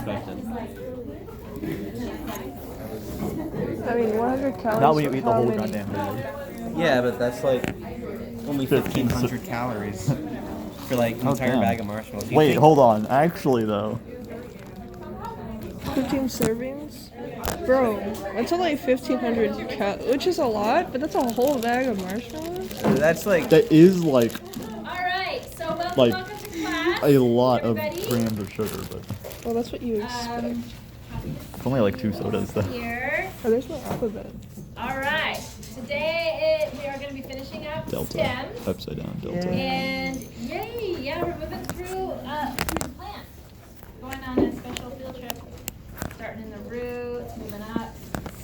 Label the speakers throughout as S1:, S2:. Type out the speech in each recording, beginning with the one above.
S1: expected.
S2: I mean, 100 calories.
S3: Not when you
S2: for
S3: eat the
S2: how
S3: whole
S2: many?
S3: goddamn burger.
S1: Yeah, but that's like only 1,500 calories for like an entire
S3: damn.
S1: bag of marshmallows. You
S3: Wait,
S1: think-
S3: hold on. Actually, though.
S2: 15 servings? Bro, that's only 1,500 which is a lot, but that's a whole bag of marshmallows?
S1: That's like
S3: That is like
S4: Alright, so welcome,
S3: Like,
S4: welcome to class.
S3: a lot of
S4: Everybody.
S3: grams of sugar, but
S2: Well, that's what you expect.
S3: it's only like 2 sodas though.
S4: Here.
S2: Oh, there's my alphabet.
S4: Alright, today we are going to be finishing up
S3: Delta.
S4: STEM.
S3: Upside down, delta.
S4: And yay, yeah, we're moving through the plant. Going on a special field trip. Starting in the roots, moving up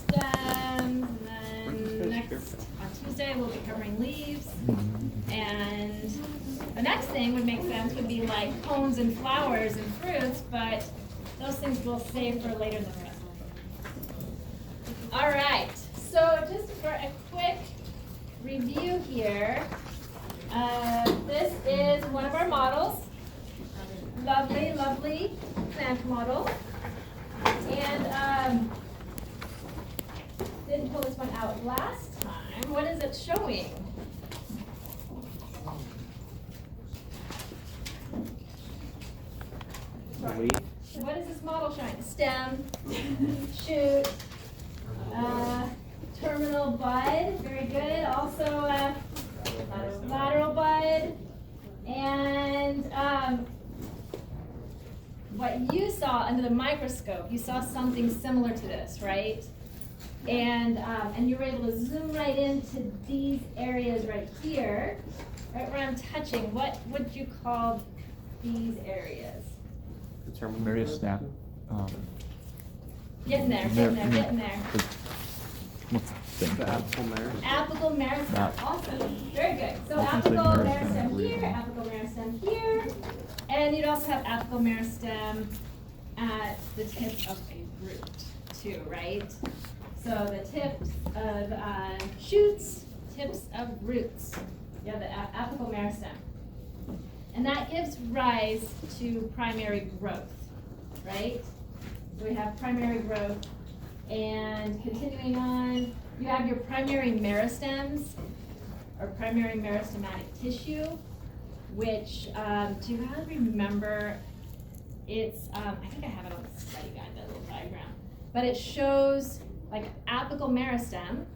S4: stems, and then next on Tuesday we'll be covering leaves. And the next thing would make sense would be like cones and flowers and fruits, but those things we'll save for later in the rest. All right, so just for a quick review here, this is one of our models. Lovely, lovely plant model. And didn't pull this one out last time. What is it showing? Sorry. What is this model showing? Stem, shoot, terminal bud, very good. Also lateral bud, and what you saw under the microscope, you saw something similar to this, right? And you were able to zoom right into these areas right here, right where I'm touching. What would you call these areas?
S3: Various snap.
S4: Getting there, getting there, getting there.
S3: What's the thing?
S4: Apical meristem.
S3: Ah.
S4: Awesome. Very good. So
S3: I was gonna say
S4: apical
S3: meristem.
S4: meristem here, apical meristem here, and you'd also have apical meristem at the tip of a root too, right? So the tips of shoots, tips of roots. Yeah, the apical meristem. And that gives rise to primary growth, right? So we have primary growth, and continuing on, you have your primary meristems, or primary meristematic tissue, which, do you guys remember, it's, I think I have it on the study guide, that little diagram, but it shows like apical meristem,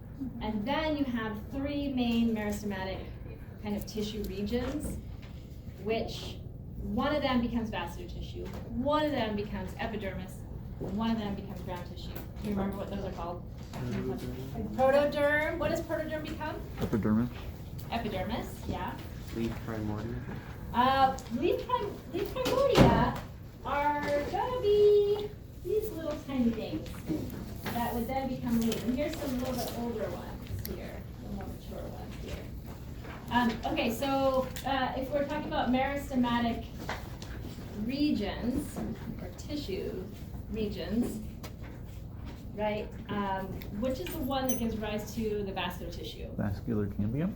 S4: and then you have 3 main meristematic kind of tissue regions, which one of them becomes vascular tissue, one of them becomes epidermis, and one of them becomes ground tissue. Do you remember what those are called? Protoderm. What does protoderm become?
S3: Epidermis.
S4: Epidermis, yeah.
S1: leaf primordial.
S4: Leaf primordia are gonna be these little tiny things that would then become leaves. And here's some little bit older ones here, the more mature ones here. Okay, so if we're talking about meristematic regions, or tissue regions, right, which is the one that gives rise to the vascular tissue?
S3: Vascular cambium?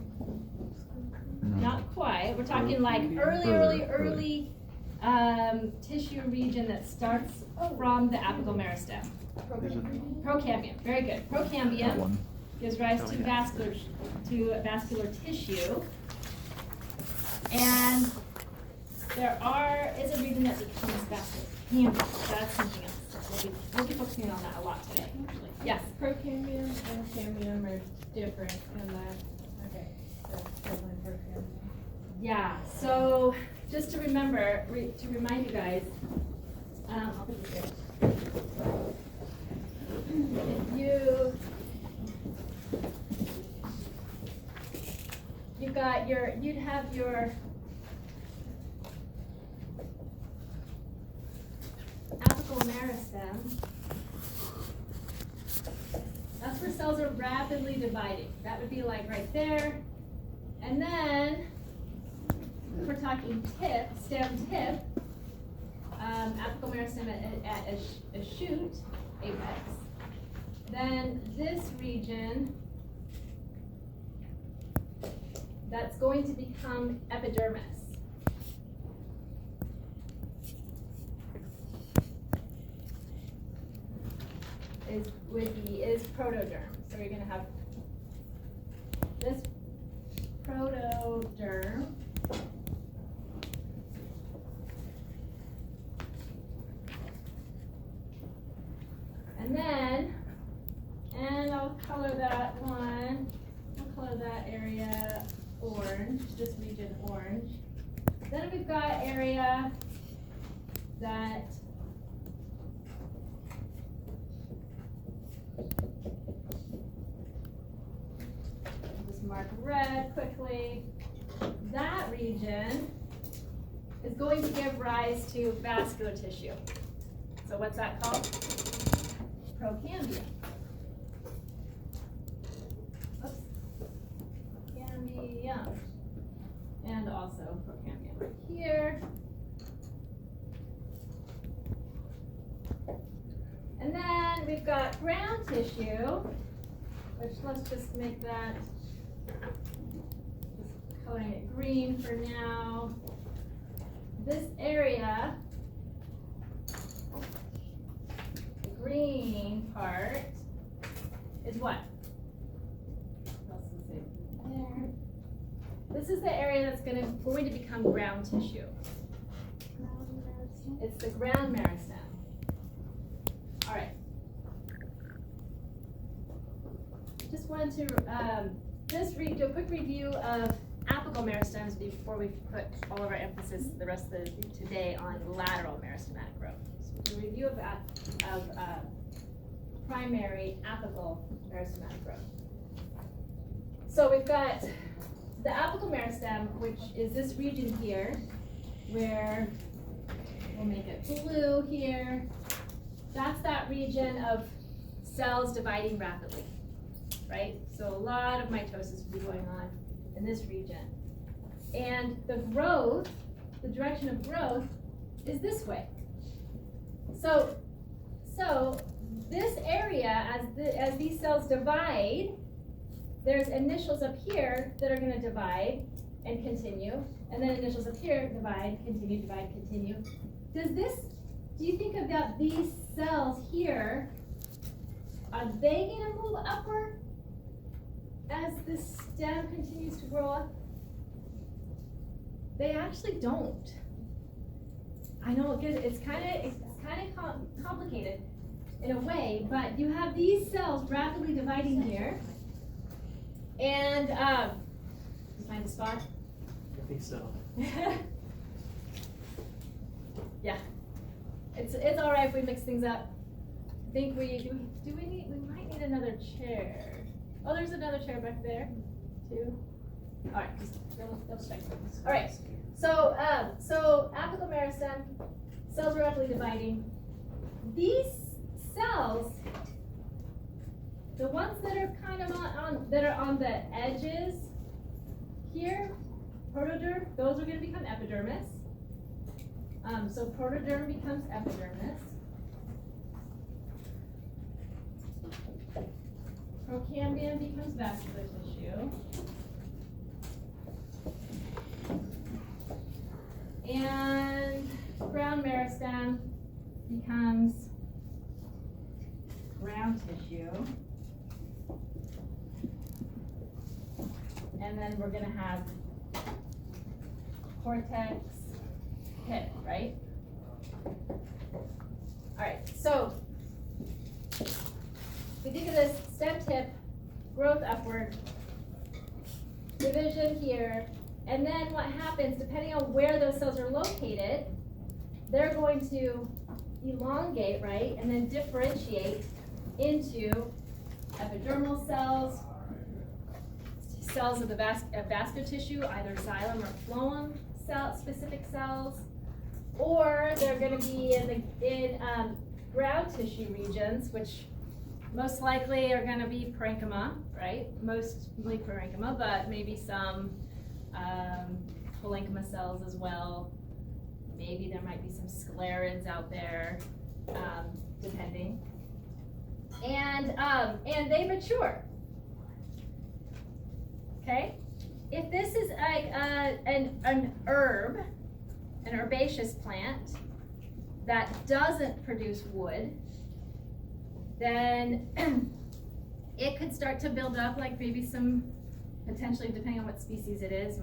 S3: No.
S4: Not quite. We're talking like early tissue region that starts from the apical meristem. Procambium. Very good.
S3: That
S4: Procambium
S3: one.
S4: gives rise to vascular tissue. And there is a region that becomes vascular cambium. That's something else. We'll be focusing on that a lot today, actually. Yes.
S5: Procambium and cambium are different in that. Okay, so definitely procambium.
S4: Yeah, so just to remember, to remind you guys, I'll put this here. If you'd have your apical meristem. That's where cells are rapidly dividing. That would be like right there. And then, if we're talking stem tip, apical meristem at a shoot, apex, then this region, that's going to become epidermis. is protoderm. So you're gonna have this protoderm. And then, and I'll color that one, I'll color that area orange, this region orange. Then we've got area that I'll just mark red quickly. That region is going to give rise to vascular tissue. So what's that called? Procambium. Oops. Procambium. And also procambium right here. And then we've got ground tissue, which let's just make that, just coloring it green for now. This area, the green part, is what? What else is it there? This is the area that's going to become ground tissue. It's the ground meristem. All right. Just wanted to do a quick review of apical meristems before we put all of our emphasis the rest of today on lateral meristematic growth. So a review of primary apical meristematic growth. So we've got the apical meristem, which is this region here, where we'll make it blue here. That's that region of cells dividing rapidly, right? So a lot of mitosis will be going on in this region. And the growth, the direction of growth is this way. So this area, as these cells divide, there's initials up here that are going to divide and continue, and then initials up here divide, continue, divide, continue. Do you think about these cells here, are they going to move upward as this stem continues to grow up? They actually don't. I know it's kind of complicated in a way, but you have these cells rapidly dividing here, and you find a spot?
S1: I think so.
S4: Yeah, it's all right if we mix things up. I think we might need another chair. Oh, there's another chair back there too. All right, just double check. All right, so apical meristem, cells rapidly dividing. These cells, the ones that are kind of on the edges here, protoderm, those are going to become epidermis. So protoderm becomes epidermis. Procambium becomes vascular tissue. And ground meristem becomes ground tissue. And then we're going to have cortex, hip, right? All right, so we think of this stem tip, growth upward, division here, and then what happens, depending on where those cells are located, they're going to elongate, right, and then differentiate into epidermal cells, cells of the vascular tissue, either xylem or phloem specific cells, or they're going to be in ground tissue regions, which most likely are going to be parenchyma, right? Mostly parenchyma, but maybe some parenchyma cells as well. Maybe there might be some sclerids out there, depending. And they mature. Okay? If this is an herb, an herbaceous plant that doesn't produce wood, then it could start to build up, like maybe some, potentially depending on what species it is,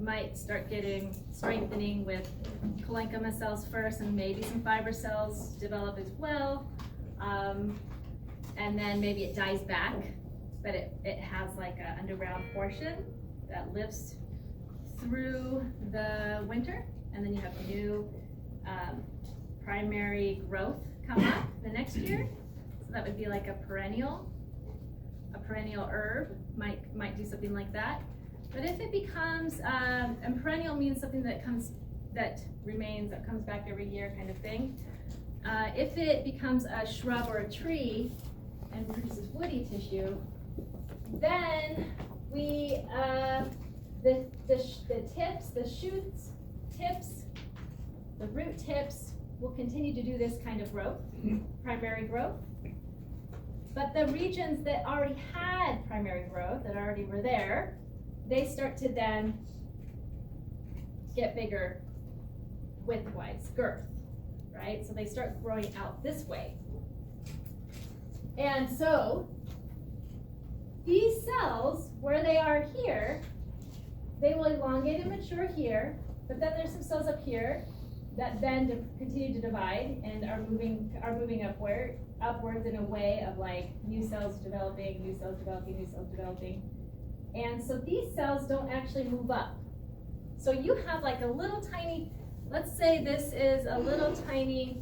S4: might start getting strengthening with parenchyma cells first, and maybe some fiber cells develop as well. And then maybe it dies back, but it has like an underground portion that lives through the winter, and then you have new primary growth come up the next year. So that would be like a perennial herb might do something like that. But if it becomes, and perennial means something that comes back every year kind of thing. If it becomes a shrub or a tree and produces woody tissue, then we, the tips, the shoots, tips, the root tips will continue to do this kind of growth, primary growth. But the regions that already had primary growth, that already were there, they start to then get bigger width-wise, girth, right? So they start growing out this way. And so these cells, where they are here, they will elongate and mature here, but then there's some cells up here that then continue to divide and are moving upwards in a way of like new cells developing, new cells developing, new cells developing. And so these cells don't actually move up. So you have like a little tiny, let's say this is a little tiny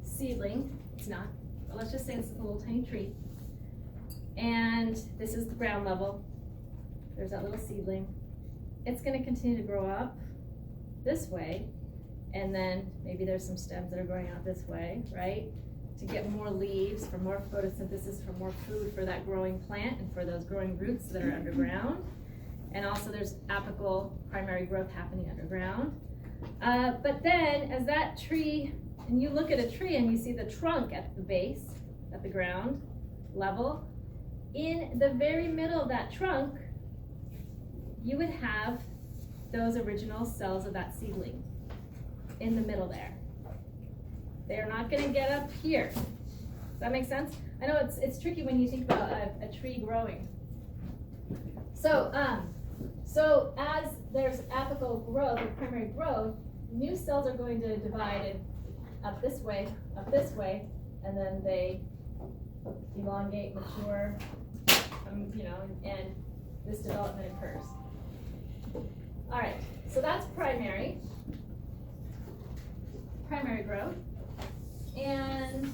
S4: seedling. It's not, but let's just say this is a little tiny tree. And this is the ground level. There's that little seedling. It's going to continue to grow up this way, and then maybe there's some stems that are growing out this way, right? To get more leaves, for more photosynthesis, for more food for that growing plant and for those growing roots that are underground. And also there's apical primary growth happening underground. But then as that tree, and you look at a tree and you see the trunk at the base, at the ground level, in the very middle of that trunk, you would have those original cells of that seedling in the middle there. They are not going to get up here. Does that make sense? I know it's tricky when you think about a tree growing. So as there's apical growth or primary growth, new cells are going to divide up this way, and then they elongate, mature, and this development occurs. All right, so that's primary growth. And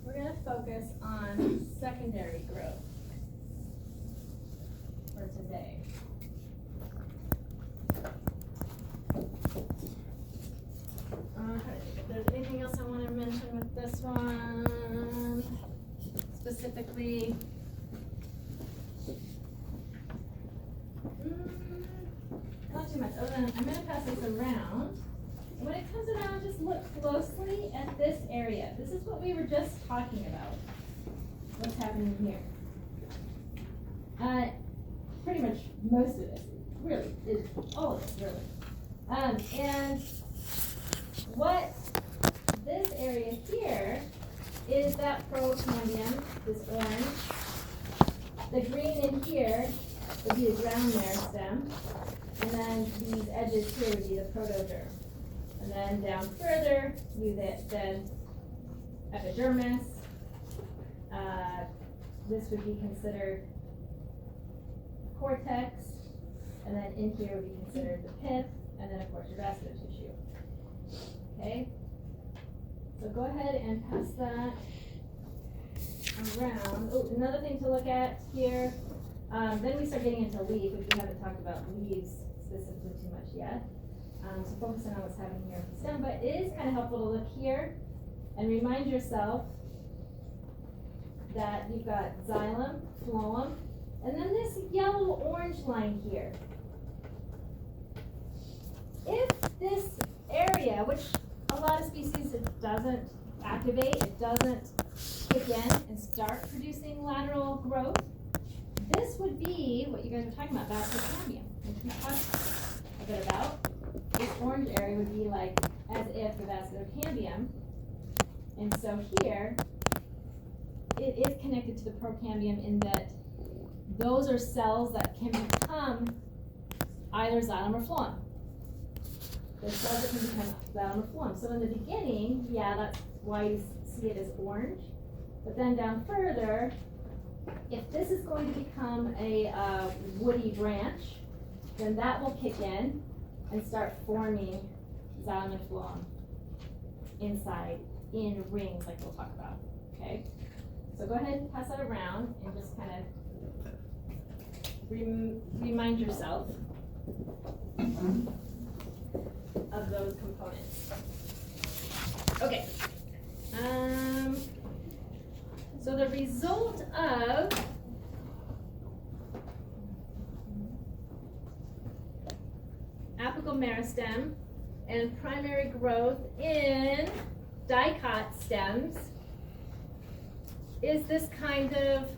S4: we're going to focus on secondary growth for today. If there's anything else I want to mention with this one, specifically, not too much. Other than I'm going to pass this around. When it comes around, just look closely at this area. This is what we were just talking about. What's happening here? Pretty much most of this, really, is all of this, really. And what this area here is that procandium, this orange. The green in here would be the ground meristem, and then these edges here would be the protoderm. And then down further, you then epidermis. This would be considered cortex, and then in here would be considered the pith, and then of course your vascular tissue. Okay, so go ahead and pass that around. Oh, another thing to look at here, then we start getting into leaf, which we haven't talked about leaves specifically too much yet. So focusing on what's happening here with the stem, but it is kind of helpful to look here and remind yourself that you've got xylem, phloem, and then this yellow-orange line here. If this area, which a lot of species it doesn't activate, it doesn't kick in and start producing lateral growth, this would be what you guys were talking about, vascular cambium, which we talked a bit about. This orange area would be like as if the vascular cambium. And so here, it is connected to the procambium in that those are cells that can become either xylem or phloem. There's cells that can become xylem or phloem. So in the beginning, yeah, that's why you see it as orange. But then down further, if this is going to become a woody branch, then that will kick in and start forming xylem and phloem inside in rings like we'll talk about, okay? So go ahead and pass that around and just kind of remind yourself of those components. Okay. So the result of apical meristem and primary growth in dicot stems is this kind of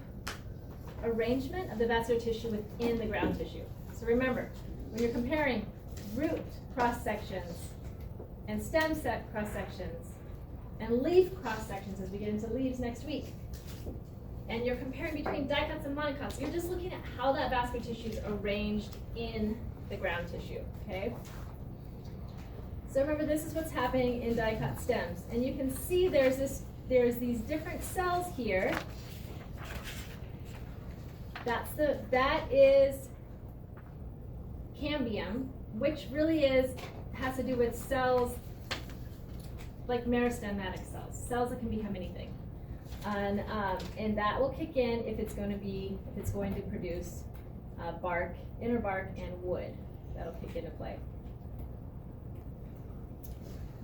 S4: arrangement of the vascular tissue within the ground tissue. So remember, when you're comparing root cross-sections and stem set cross-sections and leaf cross-sections as we get into leaves next week, and you're comparing between dicots and monocots, you're just looking at how that vascular tissue is arranged in the ground tissue, okay? So remember, this is what's happening in dicot stems. And you can see there's these different cells here. That is cambium, which really has to do with cells like meristematic cells that can become anything. And that will kick in if it's going to produce bark, inner bark, and wood. That'll kick into play.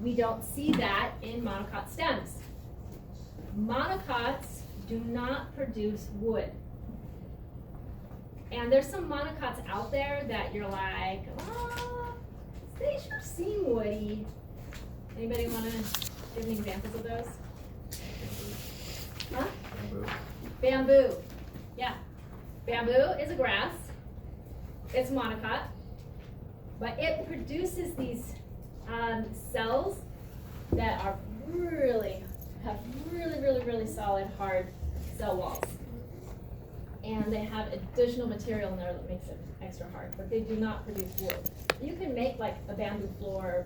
S4: We don't see that in monocot stems. Monocots do not produce wood. And there's some monocots out there that you're like, oh, they sure seem woody. Anybody want to give any examples of those? Huh? Bamboo. Yeah. Bamboo is a grass. It's monocot. But it produces these cells that are have really solid, hard cell walls. And they have additional material in there that makes it extra hard, but they do not produce wood. You can make like a bamboo floor,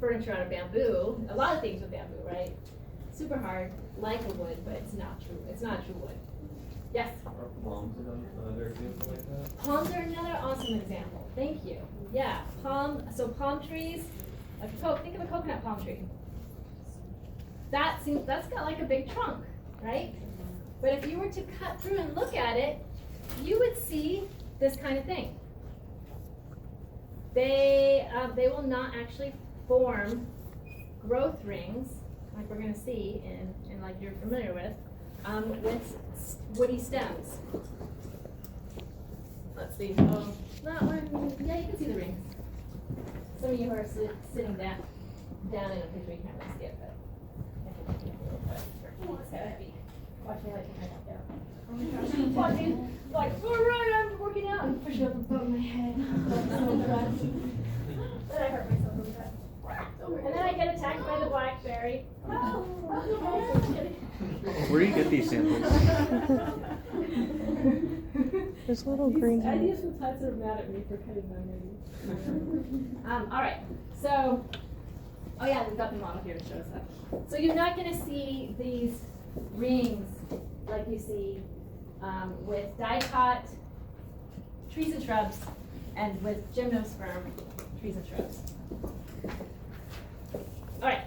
S4: furniture out of bamboo, a lot of things with bamboo, right? Super hard, like a wood, but it's not true wood. Yes?
S6: Are palms another example like that?
S4: Palms are another awesome example. Thank you. Yeah, palm trees, think of a coconut palm tree. That's got like a big trunk, right? But if you were to cut through and look at it, you would see this kind of thing. They will not actually form growth rings like we're going to see and like you're familiar with woody stems. Let's see. Oh, that one. Yeah, you can see the rings. Some of you who are sitting down in a picture, you can't really see it, but it's heavy. Watch me like my head down. Oh my gosh. Watching, like, all right, I'm working out and pushing up above my head. Then I hurt myself really bad. And then I get attacked by the blackberry. Oh,
S1: Where do you get these samples?
S2: There's little green
S4: I
S2: ones.
S4: think sometimes are mad at me for cutting my hair. All right, so, oh yeah, we've got the model here to show us that. So you're not going to see these rings like you see with dicot trees and shrubs and with gymnosperm trees and shrubs. All right.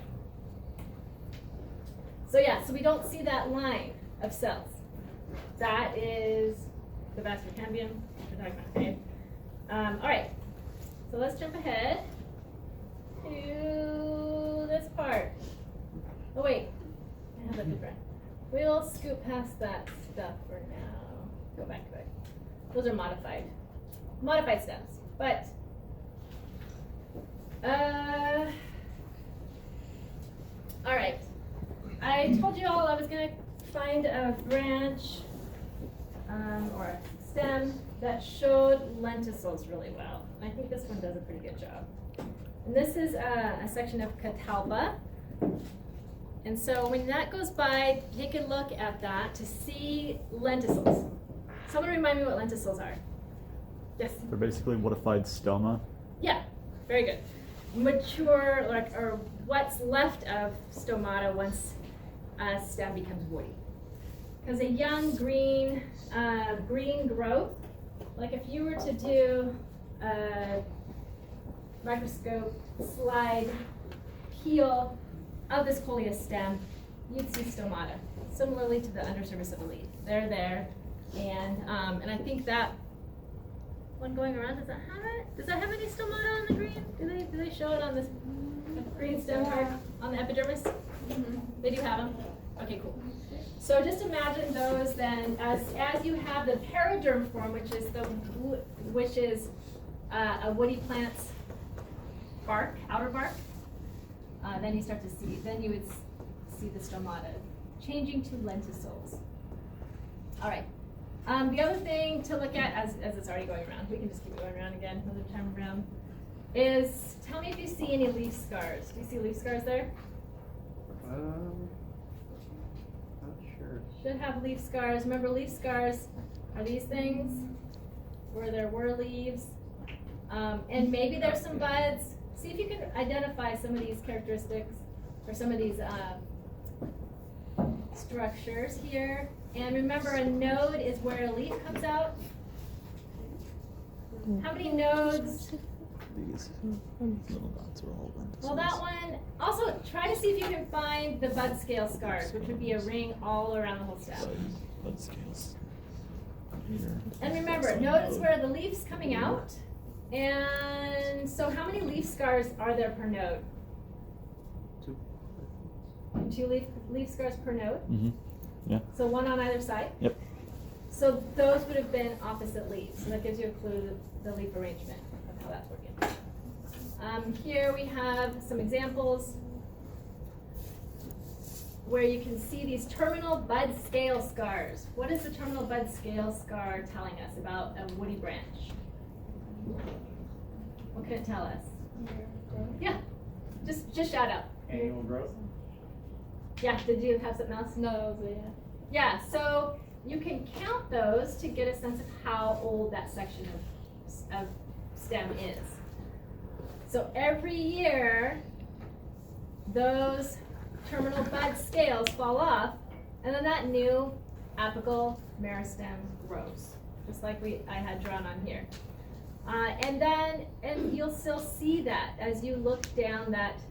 S4: So yeah, so we don't see that line of cells. That is the vascular cambium we're talking about, okay? All right, so let's jump ahead to this part. Oh wait, I have that different. We'll scoot past that stuff for now. Go back to it. Those are modified stems, but all right. I told you all I was gonna find a branch or a stem that showed lenticels really well. And I think this one does a pretty good job. And this is a section of catalpa. And so when that goes by, take a look at that to see lenticels. Someone remind me what lenticels are. Yes?
S3: They're basically modified stoma.
S4: Yeah, very good. Mature, or what's left of stomata once a stem becomes woody. Because a young green growth, like if you were to do a microscope slide peel of this coleus stem, you'd see stomata, similarly to the undersurface of the leaf. They're there, and I think that one going around, does that have it? Does that have any stomata on the green? Do they show it on this green stem part on the epidermis? They do have them. Okay, cool. So just imagine those then as you have the paraderm form, which is a woody plant's bark, outer bark. Then you start to see. Then you would see the stomata changing to lenticels. All right. The other thing to look at, as it's already going around, we can just keep it going around again another time around, is tell me if you see any leaf scars. Do you see leaf scars there?
S6: Not sure.
S4: Should have leaf scars. Remember, leaf scars are these things where there were leaves. And maybe there's some buds. See if you can identify some of these characteristics or some of these structures here. And remember, a node is where a leaf comes out. How many nodes?
S3: These little dots are all lenticels.
S4: Well, that one. Also, try to see if you can find the bud scale scars, which would be a ring all around the whole stem.
S3: Bud scales. Here.
S4: And remember, notice where the leaf's coming out. And so how many leaf scars are there per node? 2 leaf scars per node?
S3: Mm-hmm. Yeah.
S4: So one on either side?
S3: Yep.
S4: So those would have been opposite leaves. So that gives you a clue the leaf arrangement of how that's working. Here we have some examples where you can see these terminal bud scale scars. What is the terminal bud scale scar telling us about a woody branch? What can it tell us? Yeah, just shout out.
S6: Annual growth?
S4: Yeah, did you have something else?
S2: No, yeah.
S4: Yeah, so you can count those to get a sense of how old that section of stem is. So every year, those terminal bud scales fall off, and then that new apical meristem grows, just like I had drawn on here. And you'll still see that as you look down that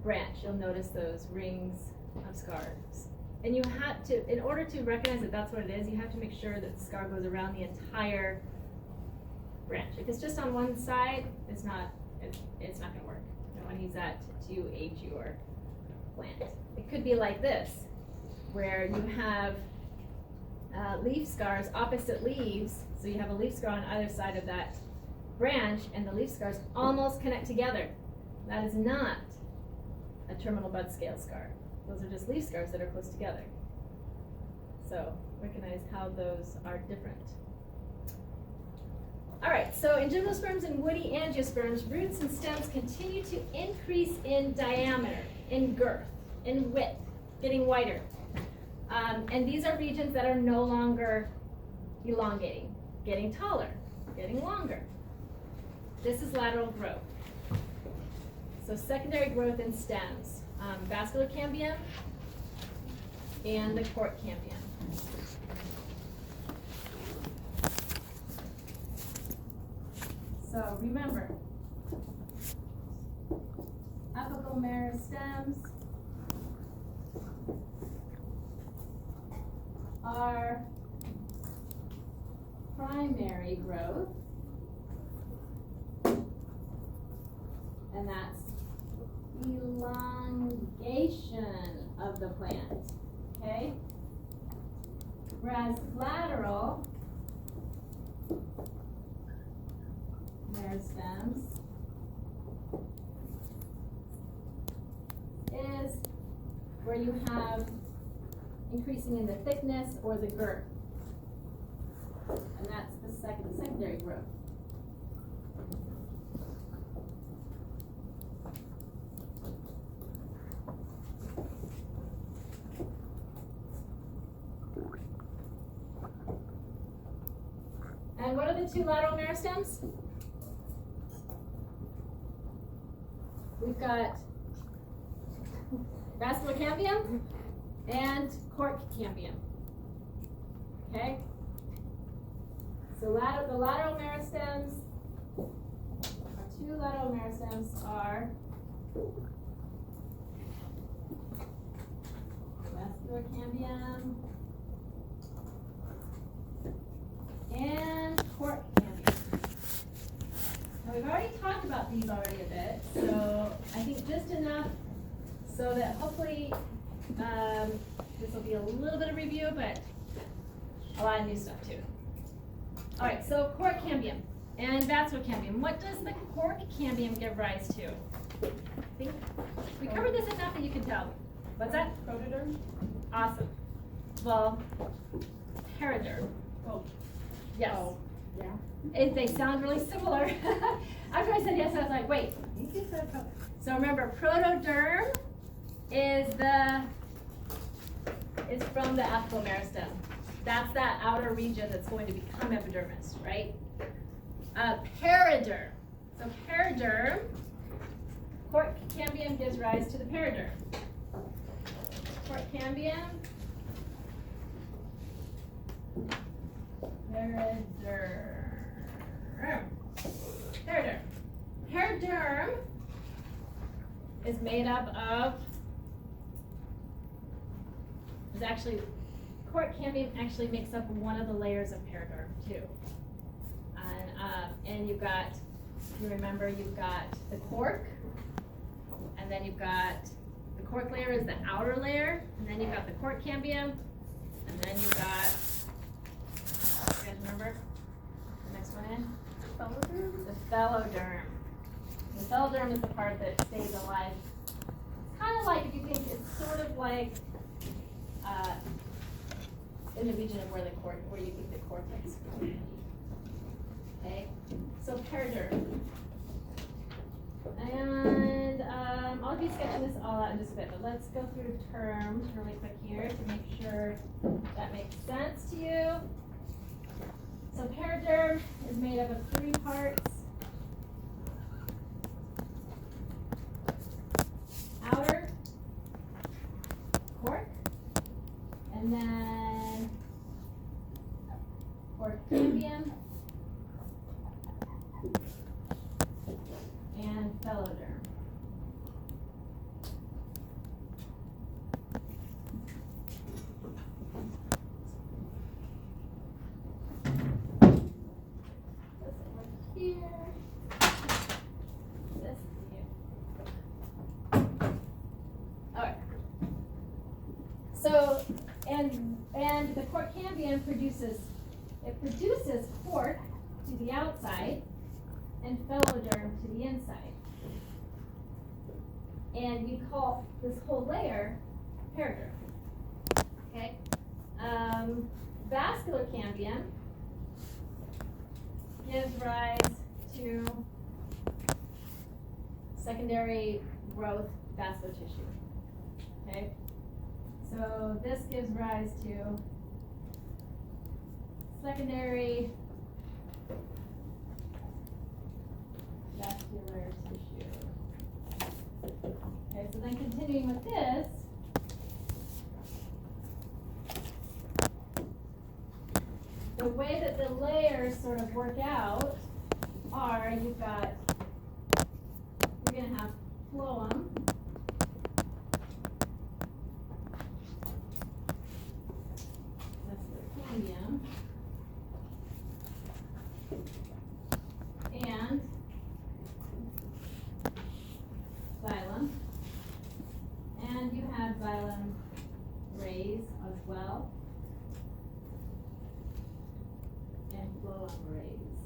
S4: branch. You'll notice those rings of scars. And you have to, in order to recognize that that's what it is, you have to make sure that the scar goes around the entire branch. If it's just on one side, it's not going to work. You don't want to use that to age your plant. It could be like this, where you have leaf scars, opposite leaves. So you have a leaf scar on either side of that branch, and the leaf scars almost connect together. That is not a terminal bud scale scar. Those are just leaf scars that are close together. So recognize how those are different. All right, so in gymnosperms and woody angiosperms, roots and stems continue to increase in diameter, in girth, in width, getting wider. And these are regions that are no longer elongating, getting taller, getting longer. This is lateral growth. So secondary growth in stems, vascular cambium and the court cambium. So remember, apical meristems are primary growth, and that's elongation of the plant, okay? Whereas lateral meristems is where you have increasing in the thickness or the girth. And that's the secondary growth. And what are the two lateral meristems? We've got vascular cambium and cork cambium. Okay? So the lateral meristems, our two lateral meristems are vascular cambium and cork cambium. Now we've already talked about these already a bit, so I think just enough so that hopefully this will be a little bit of review, but a lot of new stuff too. All right, so cork cambium and vascular cambium. What does the cork cambium give rise to? I think we covered this enough that you can tell. What's that?
S5: Protoderm?
S4: Awesome. Well, periderm.
S5: Oh.
S4: Yes.
S5: Oh, yeah.
S4: They sound really similar. After I said yes, I was like, wait.
S5: You just said protoderm.
S4: So remember, protoderm is from the apical meristem. That's that outer region that's going to become epidermis, right? Periderm. So periderm, cork cambium gives rise to the periderm. Cork cambium, periderm. Periderm is made up of, cork cambium actually makes up one of the layers of periderm too. And you've got, if you remember, you've got the cork, and then you've got, the cork layer is the outer layer, and then you've got the cork cambium, and then you've got, you guys remember the next one in?
S5: Protoderm?
S4: The phelloderm. The phelloderm is the part that stays alive. It's kind of like, if you think, it's sort of like in the region of where you think the cortex is. Okay, so periderm. And I'll be sketching this all out in just a bit, but let's go through terms really quick here to make sure that makes sense to you. So periderm is made up of 3 parts. Outer, cork, and then cork cambium and phelloderm. This over here. This here. Alright. So, and the cork cambium produces cork to the outside and phelloderm to the inside. And we call this whole layer periderm. Okay? Vascular cambium gives rise to secondary growth vascular tissue. Okay? So this gives rise to secondary vascular tissue. Okay, so then continuing with this, the way that the layers sort of work out are, you're going to have phloem, vascular cambium, and xylem, and you have xylem rays as well, and phloem rays.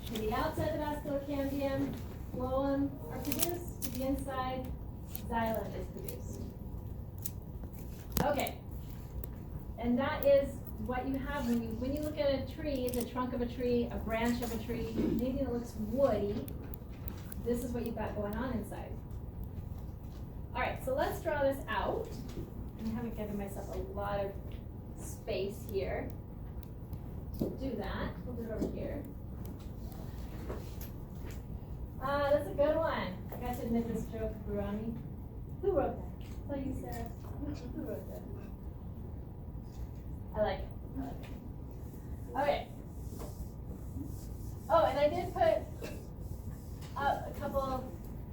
S4: To the outside of the vascular cambium phloem are produced. To the inside, xylem is produced. Okay. And that is what you have when you look at a tree, the trunk of a tree, a branch of a tree, anything that looks woody, this is what you've got going on inside. All right, so let's draw this out. I haven't given myself a lot of space here to do that. We'll do it over here. That's a good one. I got to admit this joke grew on me. Who wrote that? Tell you, Sarah. Who wrote that? I like it. I like it. Okay. Oh, and I did put a couple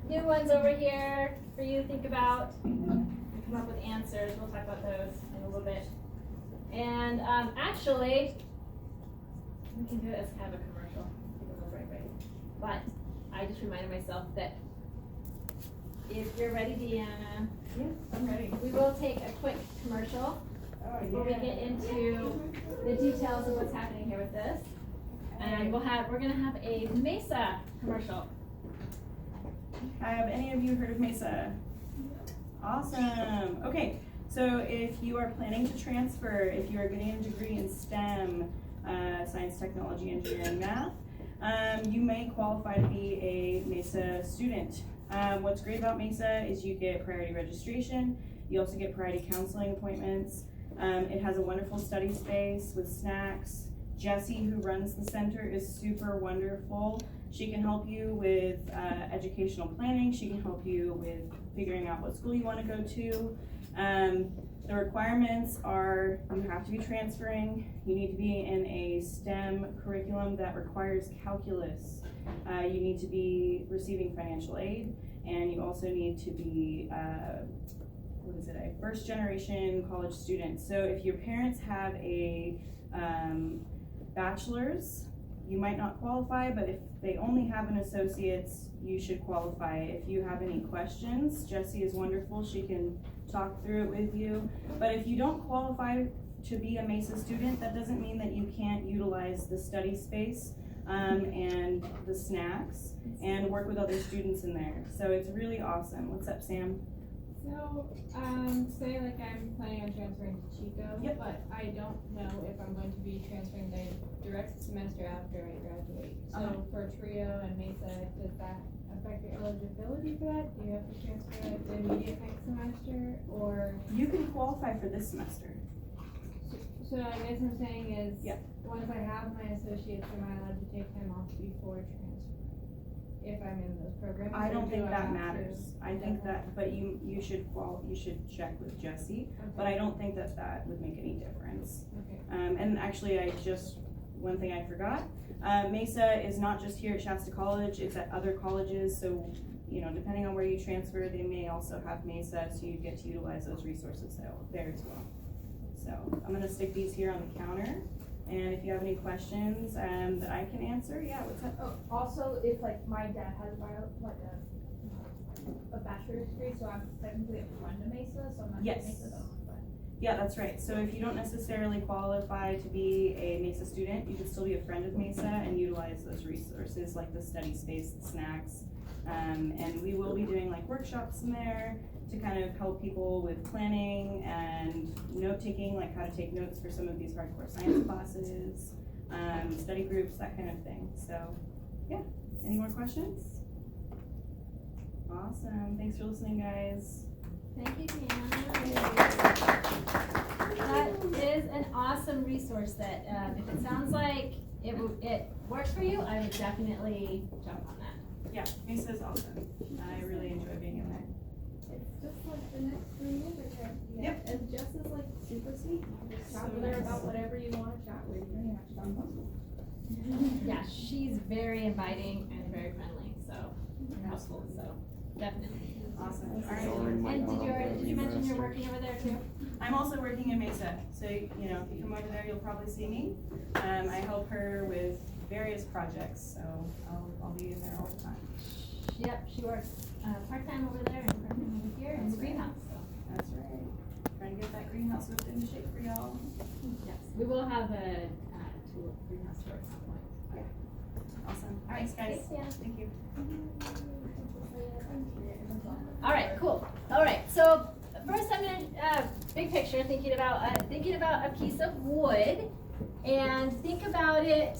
S4: new ones over here for you to think about and come up with answers. We'll talk about those in a little bit. And actually, we can do it as kind of a commercial. But I just reminded myself that if you're ready, Deanna,
S5: Yeah, I'm ready.
S4: we will take a quick commercial before we get into the details of what's happening here with this. And we're gonna have a Mesa commercial.
S7: Have any of you heard of Mesa? Awesome. Okay, so if you are planning to transfer, if you are getting a degree in STEM, science, technology, engineering, math, you may qualify to be a Mesa student. What's great about Mesa is you get priority registration. You also get priority counseling appointments. It has a wonderful study space with snacks. Jessie, who runs the center, is super wonderful. She can help you with educational planning. She can help you with figuring out what school you want to go to. The requirements are you have to be transferring. You need to be in a STEM curriculum that requires calculus. You need to be receiving financial aid, and you also need to be a first generation college student. So if your parents have a bachelor's, you might not qualify, but if they only have an associate's, you should qualify. If you have any questions, Jessie is wonderful. She can talk through it with you. But if you don't qualify to be a Mesa student, that doesn't mean that you can't utilize the study space and the snacks and work with other students in there. So it's really awesome. What's up, Sam?
S5: So, say like I'm planning on transferring to Chico,
S7: Yep.
S5: but I don't know if I'm going to be transferring the direct semester after I graduate. So for Trio and Mesa, does that affect your eligibility for that? Do you have to transfer at the immediate next semester, or?
S7: You can qualify for this semester.
S5: So I guess I'm saying is,
S7: Yep.
S5: once I have my associates, am I allowed to take time off before transfer? If I'm in those programs?
S7: I
S5: or
S7: don't
S5: do
S7: think that
S5: have to-
S7: matters. I think that, but you should check with Jessie, but I don't think that would make any difference.
S5: Okay.
S7: And actually, one thing I forgot, Mesa is not just here at Shasta College, it's at other colleges, so, depending on where you transfer, they may also have Mesa, so you get to utilize those resources there as well. So, I'm gonna stick these here on the counter, and if you have any questions, that I can answer, yeah, what's up?
S5: Oh, also, if like my dad has a bachelor's degree, so I'm technically a friend of Mesa, so I'm not
S7: Yes.
S5: Mesa though. But
S7: Yeah, that's right. So if you don't necessarily qualify to be a Mesa student, you can still be a friend of Mesa and utilize those resources like the study space, the snacks. And we will be doing like workshops in there to kind of help people with planning and note taking, like how to take notes for some of these hardcore science classes, study groups, that kind of thing. So yeah, any more questions? Awesome, thanks for listening, guys.
S4: Thank you, Deanna. That is an awesome resource that, if it sounds like it works for you, I would definitely jump on that.
S7: Yeah, Mesa is awesome. I really enjoy being in there.
S5: it's just like the next 3 years, okay?
S7: Yep.
S5: And Jess is like super sweet. Just chat with her about whatever you want to chat with. You don't even have to talk about school.
S4: Yeah, she's very inviting and very friendly, so helpful, so definitely.
S7: Awesome. All right.
S4: And did you mention you're working over there too?
S7: I'm also working in Mesa, so if you come over there, you'll probably see me. I help her with various projects, so I'll be in there all the time.
S4: Yep, she works part-time over there and part-time over here in the greenhouse, so.
S7: That's right. Trying to get that greenhouse whipped into shape for y'all.
S4: Yes, we will have a greenhouse tour at some point.
S7: Awesome.
S4: All right,
S7: Thanks, guys.
S4: thanks,
S7: Thank you.
S4: All right, cool. All right, so first I'm gonna, big picture, thinking about a piece of wood, and think about it.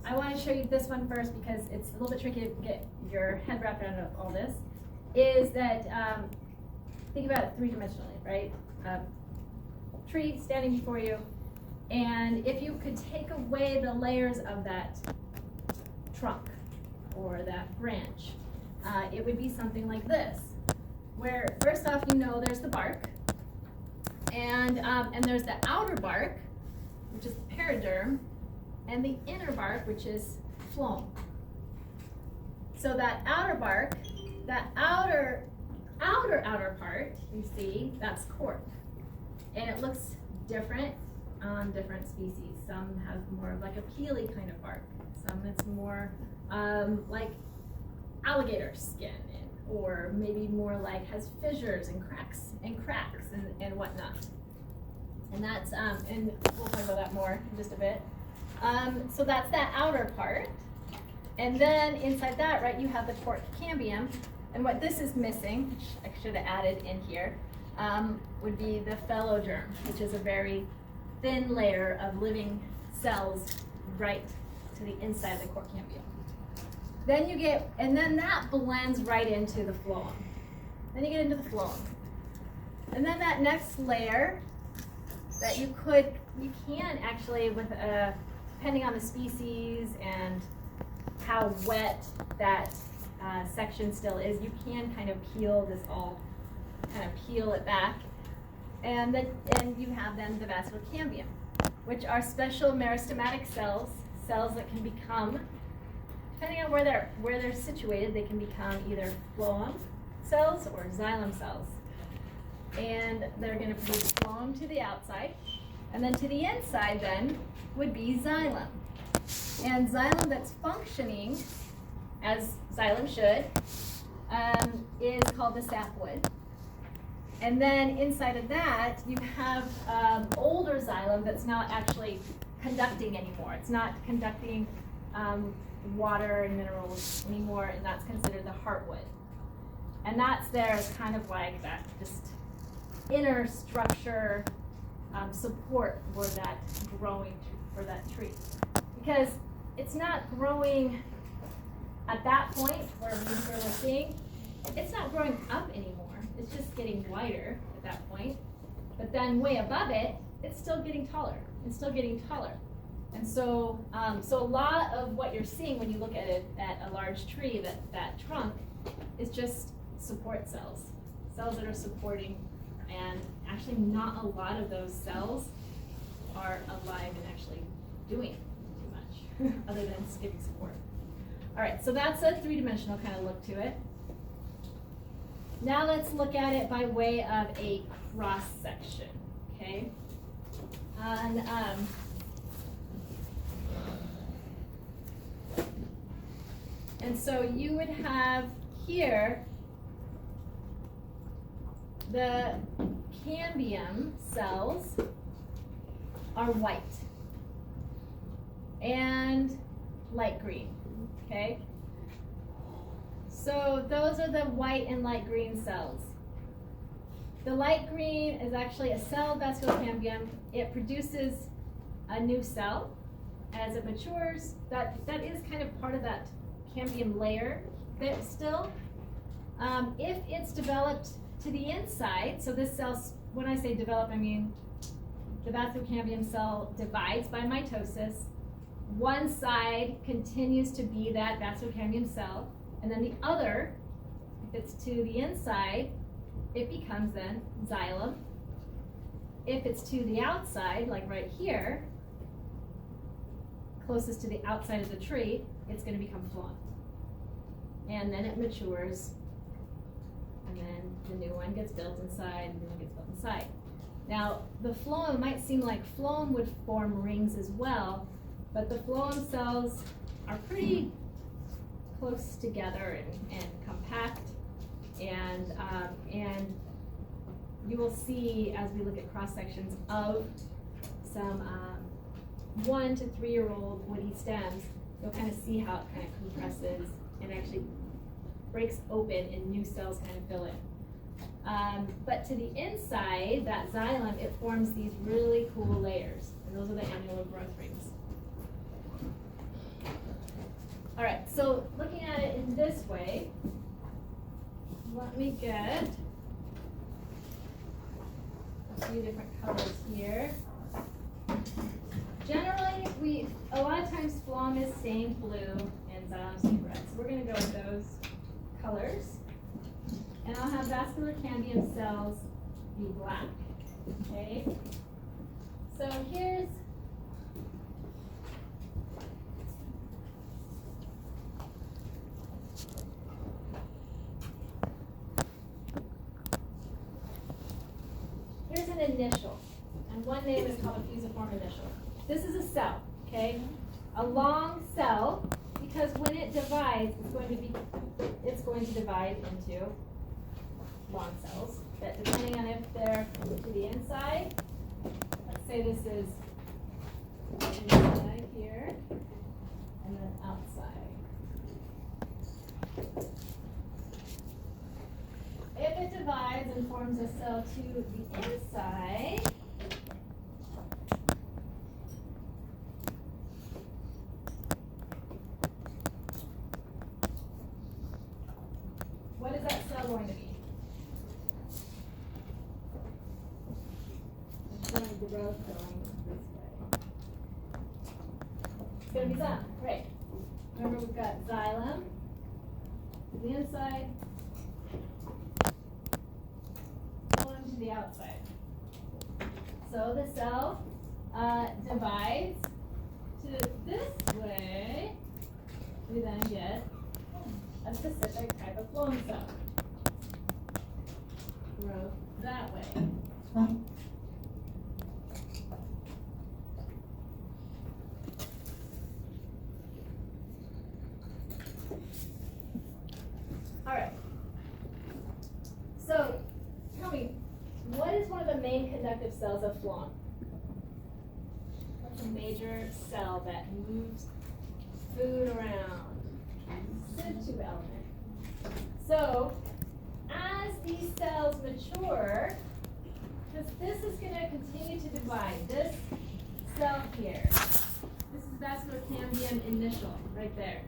S4: I want to show you this one first because it's a little bit tricky to get your head wrapped around all this. Is that think about it three-dimensionally, right? Tree standing before you, and if you could take away the layers of that trunk or that branch, it would be something like this, where first off, you know, there's the bark, and there's the outer bark, which is the periderm, and the inner bark, which is phloem. So that outer bark, that outer part, you see, that's cork, and it looks different on different species. Some have more of like a peely kind of bark. Some it's more like alligator skin, or maybe more like has fissures and cracks and whatnot. And that's and we'll talk about that more in just a bit. So that's that outer part, and then inside that, right, you have the cork cambium, and what this is missing, which I should have added in here, would be the phyloderm, which is a very thin layer of living cells right to the inside of the cork cambium. Then you get, and then that blends right into the phloem. Then you get into the phloem. And then that next layer that you can actually, with depending on the species and how wet that section still is, you can kind of peel this all, kind of peel it back. And you have then the vascular cambium, which are special meristematic cells that can become, depending on where they're situated, they can become either phloem cells or xylem cells. And they're going to produce phloem to the outside, and then to the inside then would be xylem. And xylem that's functioning as xylem should is called the sapwood. And then inside of that, you have older xylem that's not actually conducting anymore. It's not conducting water and minerals anymore, and that's considered the heartwood. And that's there as kind of like that just inner structure support for that growing, for that tree. Because it's not growing at that point where we're seeing, it's not growing up anymore. It's just getting wider at that point. But then way above it, it's still getting taller. It's still getting taller. And so, so a lot of what you're seeing when you look at it at a large tree, that trunk, is just support cells. Cells that are supporting, and actually not a lot of those cells are alive and actually doing too much, other than giving support. All right, so that's a three-dimensional kind of look to it. Now let's look at it by way of a cross section, okay? And so you would have here the cambium cells are white and light green, okay? So those are the white and light green cells. The light green is actually a cell of vascular cambium. It produces a new cell as it matures. That is kind of part of that cambium layer bit still. If it's developed to the inside, so this cell, when I say develop, I mean the vascular cambium cell divides by mitosis. One side continues to be that vascular cambium cell, and then the other, if it's to the inside, it becomes then xylem. If it's to the outside, like right here, closest to the outside of the tree, it's going to become phloem. And then it matures, and then the new one gets built inside, and the new one gets built inside. Now, the phloem might seem like phloem would form rings as well, but the phloem cells are pretty close together and compact, and you will see as we look at cross sections of some 1 to 3 year old woody stems you'll kind of see how it kind of compresses and actually breaks open and new cells kind of fill in. But to the inside, that xylem, it forms these really cool layers, and those are the annular growth rings. All right, so looking at it in this way, let me get a few different colors here. Generally, a lot of times phloem is stained blue and xylem stained red, so we're gonna go with those colors. And I'll have vascular cambium cells be black, okay? So here's an initial, and one name is called a fusiform initial. This is a cell, okay? A long cell, because when it divides, it's going to divide into long cells that, depending on if they're to the inside, let's say this is inside here, and then outside. If it divides and forms a cell to the inside, what is that cell going to be? It's going to growth going this way. It's going to be xylem, right? Remember, we've got xylem to the inside, phloem to the outside. So the cell divides to this way. We then get a specific type of phloem cell. Growth that way. All right. So, tell me, what is one of the main conductive cells of phloem? What's a major cell that moves food around? Sieve tube element. So, as these cells mature, because this is going to continue to divide, this cell here, this is vascular cambium initial, right there.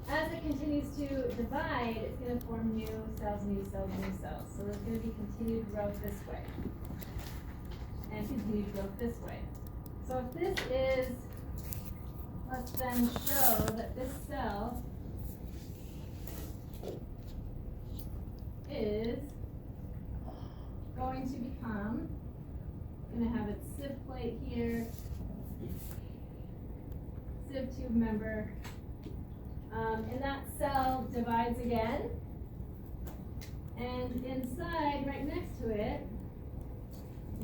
S4: As it continues to divide, it's going to form new cells, new cells, new cells. So there's going to be continued growth this way, and continued growth this way. So if this is, let's then show that this cell is going to become, going to have its sieve plate here, sieve tube member, and that cell divides again, and inside, right next to it,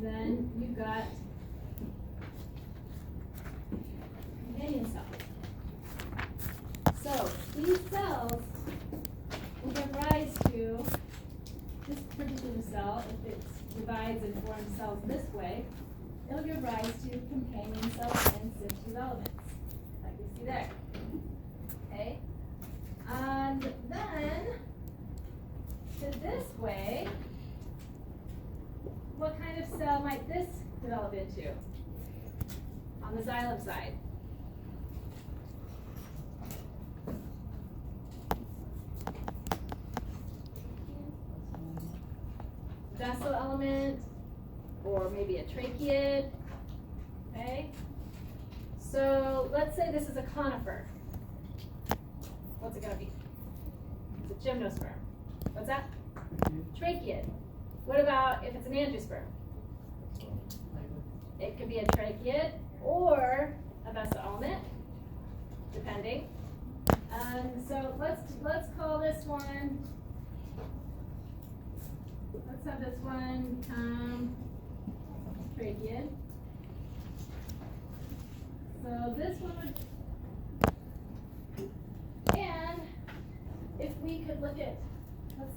S4: then you've got companion cells. So these cells will give rise to this particular cell. If it divides and forms cells this way, it'll give rise to companion cells and sieve tube elements, like you see there. Okay, and then to this way, what kind of cell might this develop into on the xylem side? Vessel element, or maybe a tracheid. Okay, so let's say this is a conifer. What's it going to be? It's a gymnosperm. What's that? Tracheid. What about if it's an angiosperm? It could be a tracheid or a vessel element, depending. So let's call this one. Let's have this one become tracheid. So this one would. And if we could look at,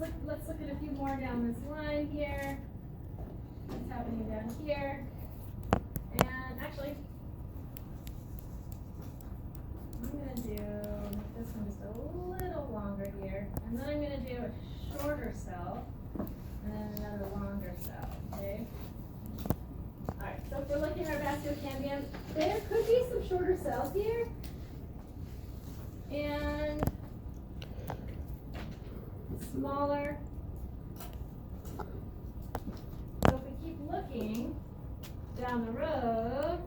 S4: let's look at a few more down this line here. What's happening down here? And actually, I'm gonna make this one just a little longer here, and then I'm gonna do a shorter cell, and then another longer cell, okay? Alright, so if we're looking at our vascular cambium, there could be some shorter cells here. And smaller. So if we keep looking down the road,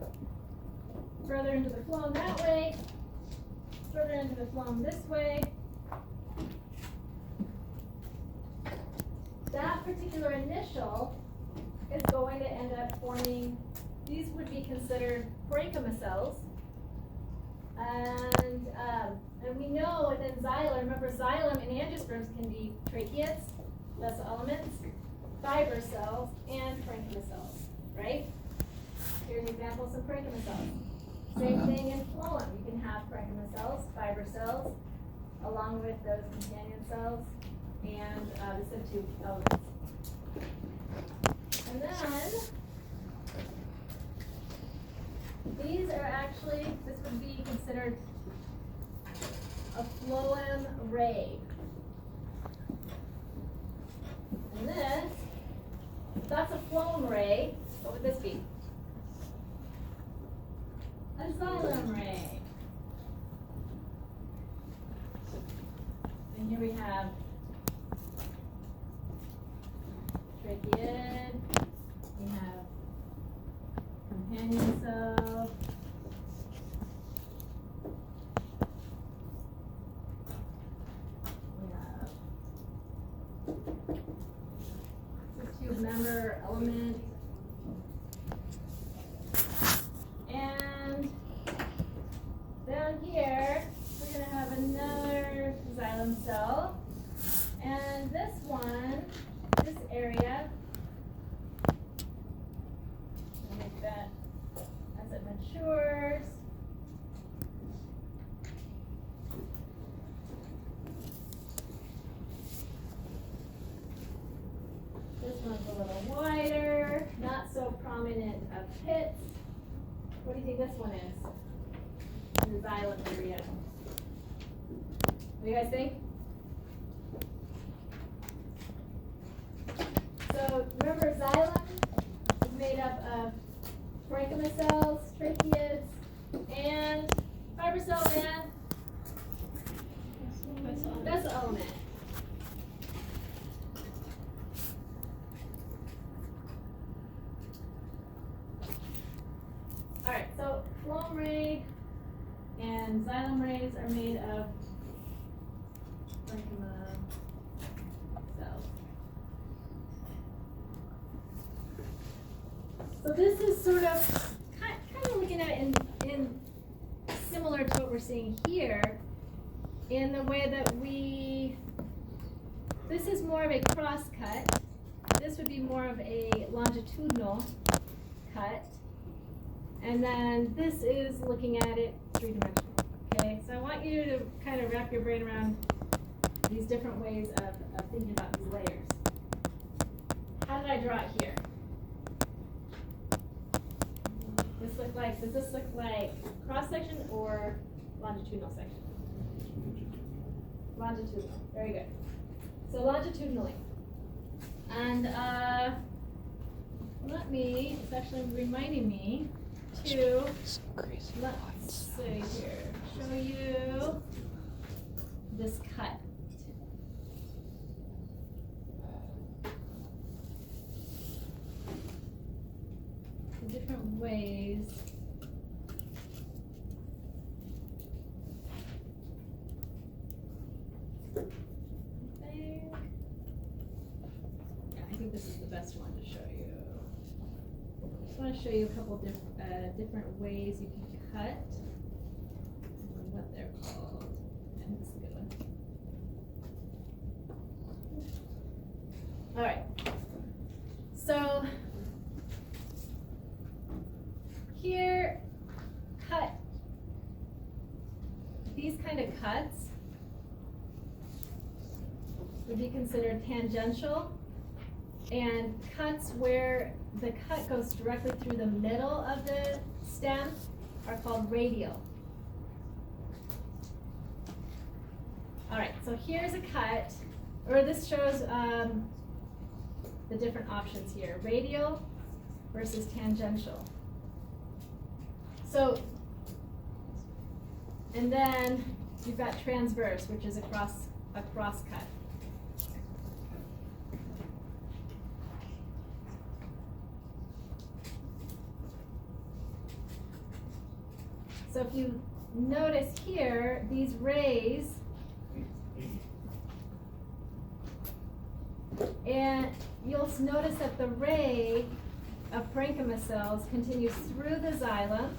S4: further into the phloem that way, further into the phloem this way, that particular initial is going to end up forming, these would be considered parenchyma cells. And we know within xylem, remember xylem and angiosperms can be tracheids, vessel elements, fiber cells, and parenchyma cells, right? Here's an example of some parenchyma cells. Same thing in phloem. You can have parenchyma cells, fiber cells, along with those companion cells, and the subtube elements. And then, these are actually, this would be considered a phloem ray. And this, if that's a phloem ray, what would this be? A xylem ray. And here we have tracheid, we have companion cell, we have subtube member element, and down here we're going to have another xylem cell, and this one, this area, we'll make that as it matures. This one's a little wider, not so prominent of pits. What do you think this one is? In the xylem area. What do you guys think? So remember, xylem is made up of parenchyma cells, tracheids, and fiber cells and vessel element. Alright, so phloem ray and xylem rays are made of parenchyma cells. So this is sort of kind of looking at it in similar to what we're seeing here, in the way that this is more of a cross cut. This would be more of a longitudinal cut. And then this is looking at it three-dimensional. Okay, so I want you to kind of wrap your brain around these different ways of thinking about these layers. How did I draw it here? Does this look like cross section or longitudinal section? Longitudinal, very good. So longitudinally. And it's actually reminding me to, let's see here, show you this cut. The different ways I think this is the best one to show you. I just want to show you a couple different ways you can cut and what they're called. And this is a good one. All right. So here, these kind of cuts would be considered tangential, and cuts where the cut goes directly through the middle of the stem are called radial. So here's a cut, or this shows the different options here, radial versus tangential. So, and then you've got transverse, which is a cross cut. So if you notice here, these rays, and you'll notice that the ray of parenchyma cells continues through the xylem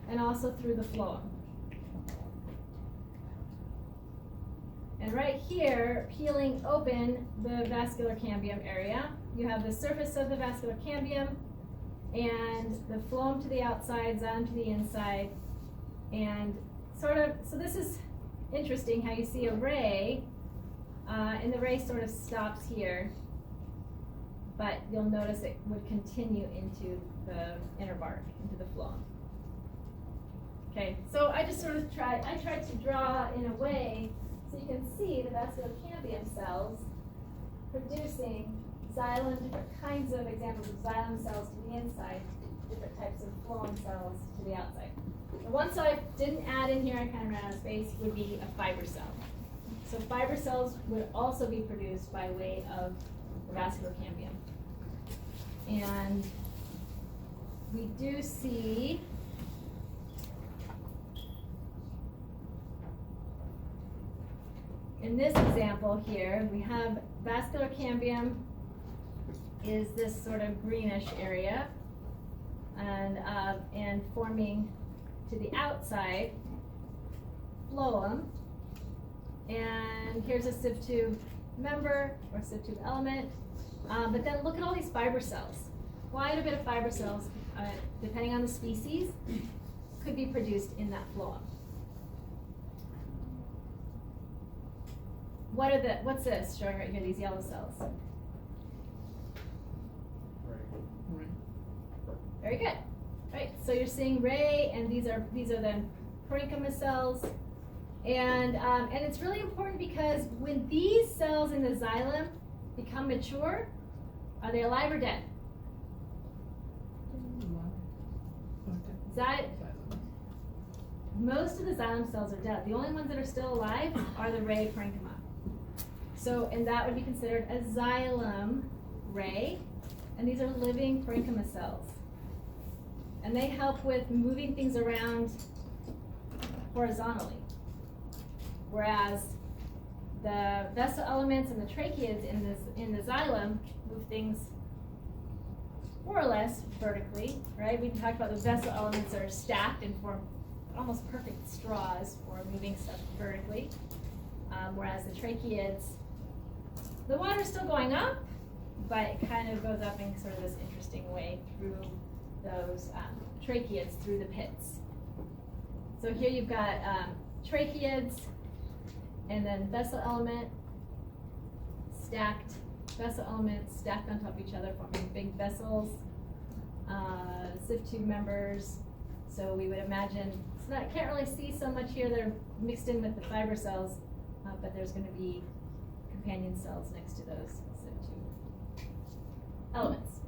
S4: and also through the phloem. And right here, peeling open the vascular cambium area, you have the surface of the vascular cambium and the phloem to the outside, xylem to the inside, and sort of, so this is interesting how you see a ray, and the ray sort of stops here, but you'll notice it would continue into the inner bark, into the phloem. Okay, so I just sort of tried to draw in a way so you can see the vascular cambium cells producing xylem, different kinds of examples of xylem cells to the inside, different types of phloem cells to the outside. The one cell I didn't add in here, I kind of ran out of space, would be a fiber cell. So fiber cells would also be produced by way of the vascular cambium. And we do see in this example here, we have vascular cambium is this sort of greenish area, and forming to the outside phloem, and here's a sieve tube member or sieve tube element. But then look at all these fiber cells. Quite a bit of fiber cells, depending on the species, could be produced in that phloem. What's this showing right here, these yellow cells? Very good. Right, so you're seeing ray, and these are then parenchyma cells, and it's really important because when these cells in the xylem become mature, are they alive or dead? Most of the xylem cells are dead. The only ones that are still alive are the ray parenchyma. So, and that would be considered a xylem ray, and these are living parenchyma cells. And they help with moving things around horizontally. Whereas the vessel elements and the tracheids in the xylem move things more or less vertically, right? We talked about the vessel elements that are stacked and form almost perfect straws for moving stuff vertically. Whereas the tracheids, the water's still going up, but it kind of goes up in sort of this interesting way through those tracheids, through the pits. So here you've got tracheids, and then vessel element, stacked vessel elements stacked on top of each other, forming big vessels, sieve tube members. So we would imagine, it's not, can't really see so much here, they're mixed in with the fiber cells, but there's going to be companion cells next to those sieve tube elements.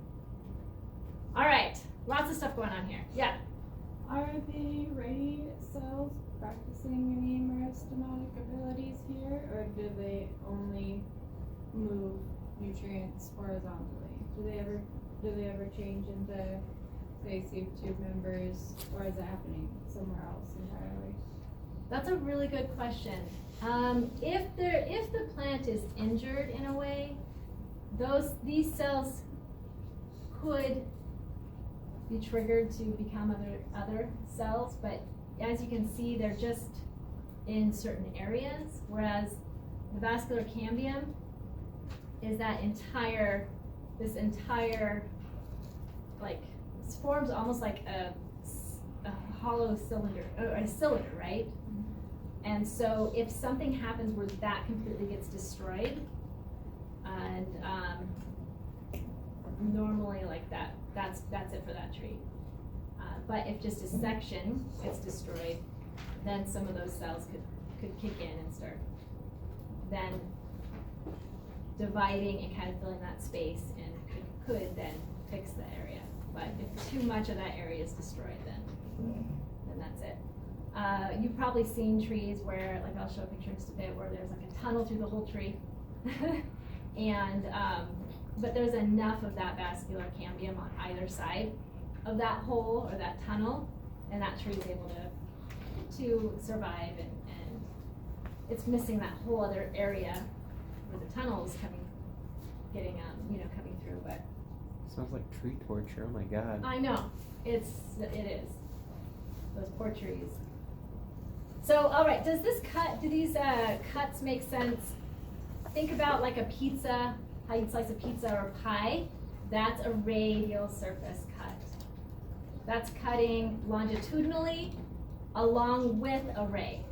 S4: All right, lots of stuff going on here. Yeah?
S5: Are the ray cells practicing any meristematic abilities here, or do they only move nutrients horizontally? Do they ever change into, say, sieve tube members, or is it happening somewhere else entirely?
S4: That's a really good question. If the plant is injured in a way, these cells could be triggered to become other cells, but as you can see, they're just in certain areas, whereas the vascular cambium is this entire, like, it forms almost like a hollow cylinder, or a cylinder, right? And so if something happens where that completely gets destroyed, and normally like that's it for that tree. But if just a section gets destroyed, then some of those cells could kick in and start then dividing and kind of filling that space and could then fix the area. But if too much of that area is destroyed, then that's it. You've probably seen trees where, like I'll show a picture in just a bit, where there's like a tunnel through the whole tree. And, but there's enough of that vascular cambium on either side of that hole or that tunnel, and that tree is able to survive, and it's missing that whole other area where the tunnel is coming through, but.
S1: Sounds like tree torture. Oh my god.
S4: I know, it is. Those poor trees. So, all right, do these cuts make sense? Think about like a pizza, how you'd slice a pizza or a pie. That's a radial surface cut. That's cutting longitudinally along with a ray.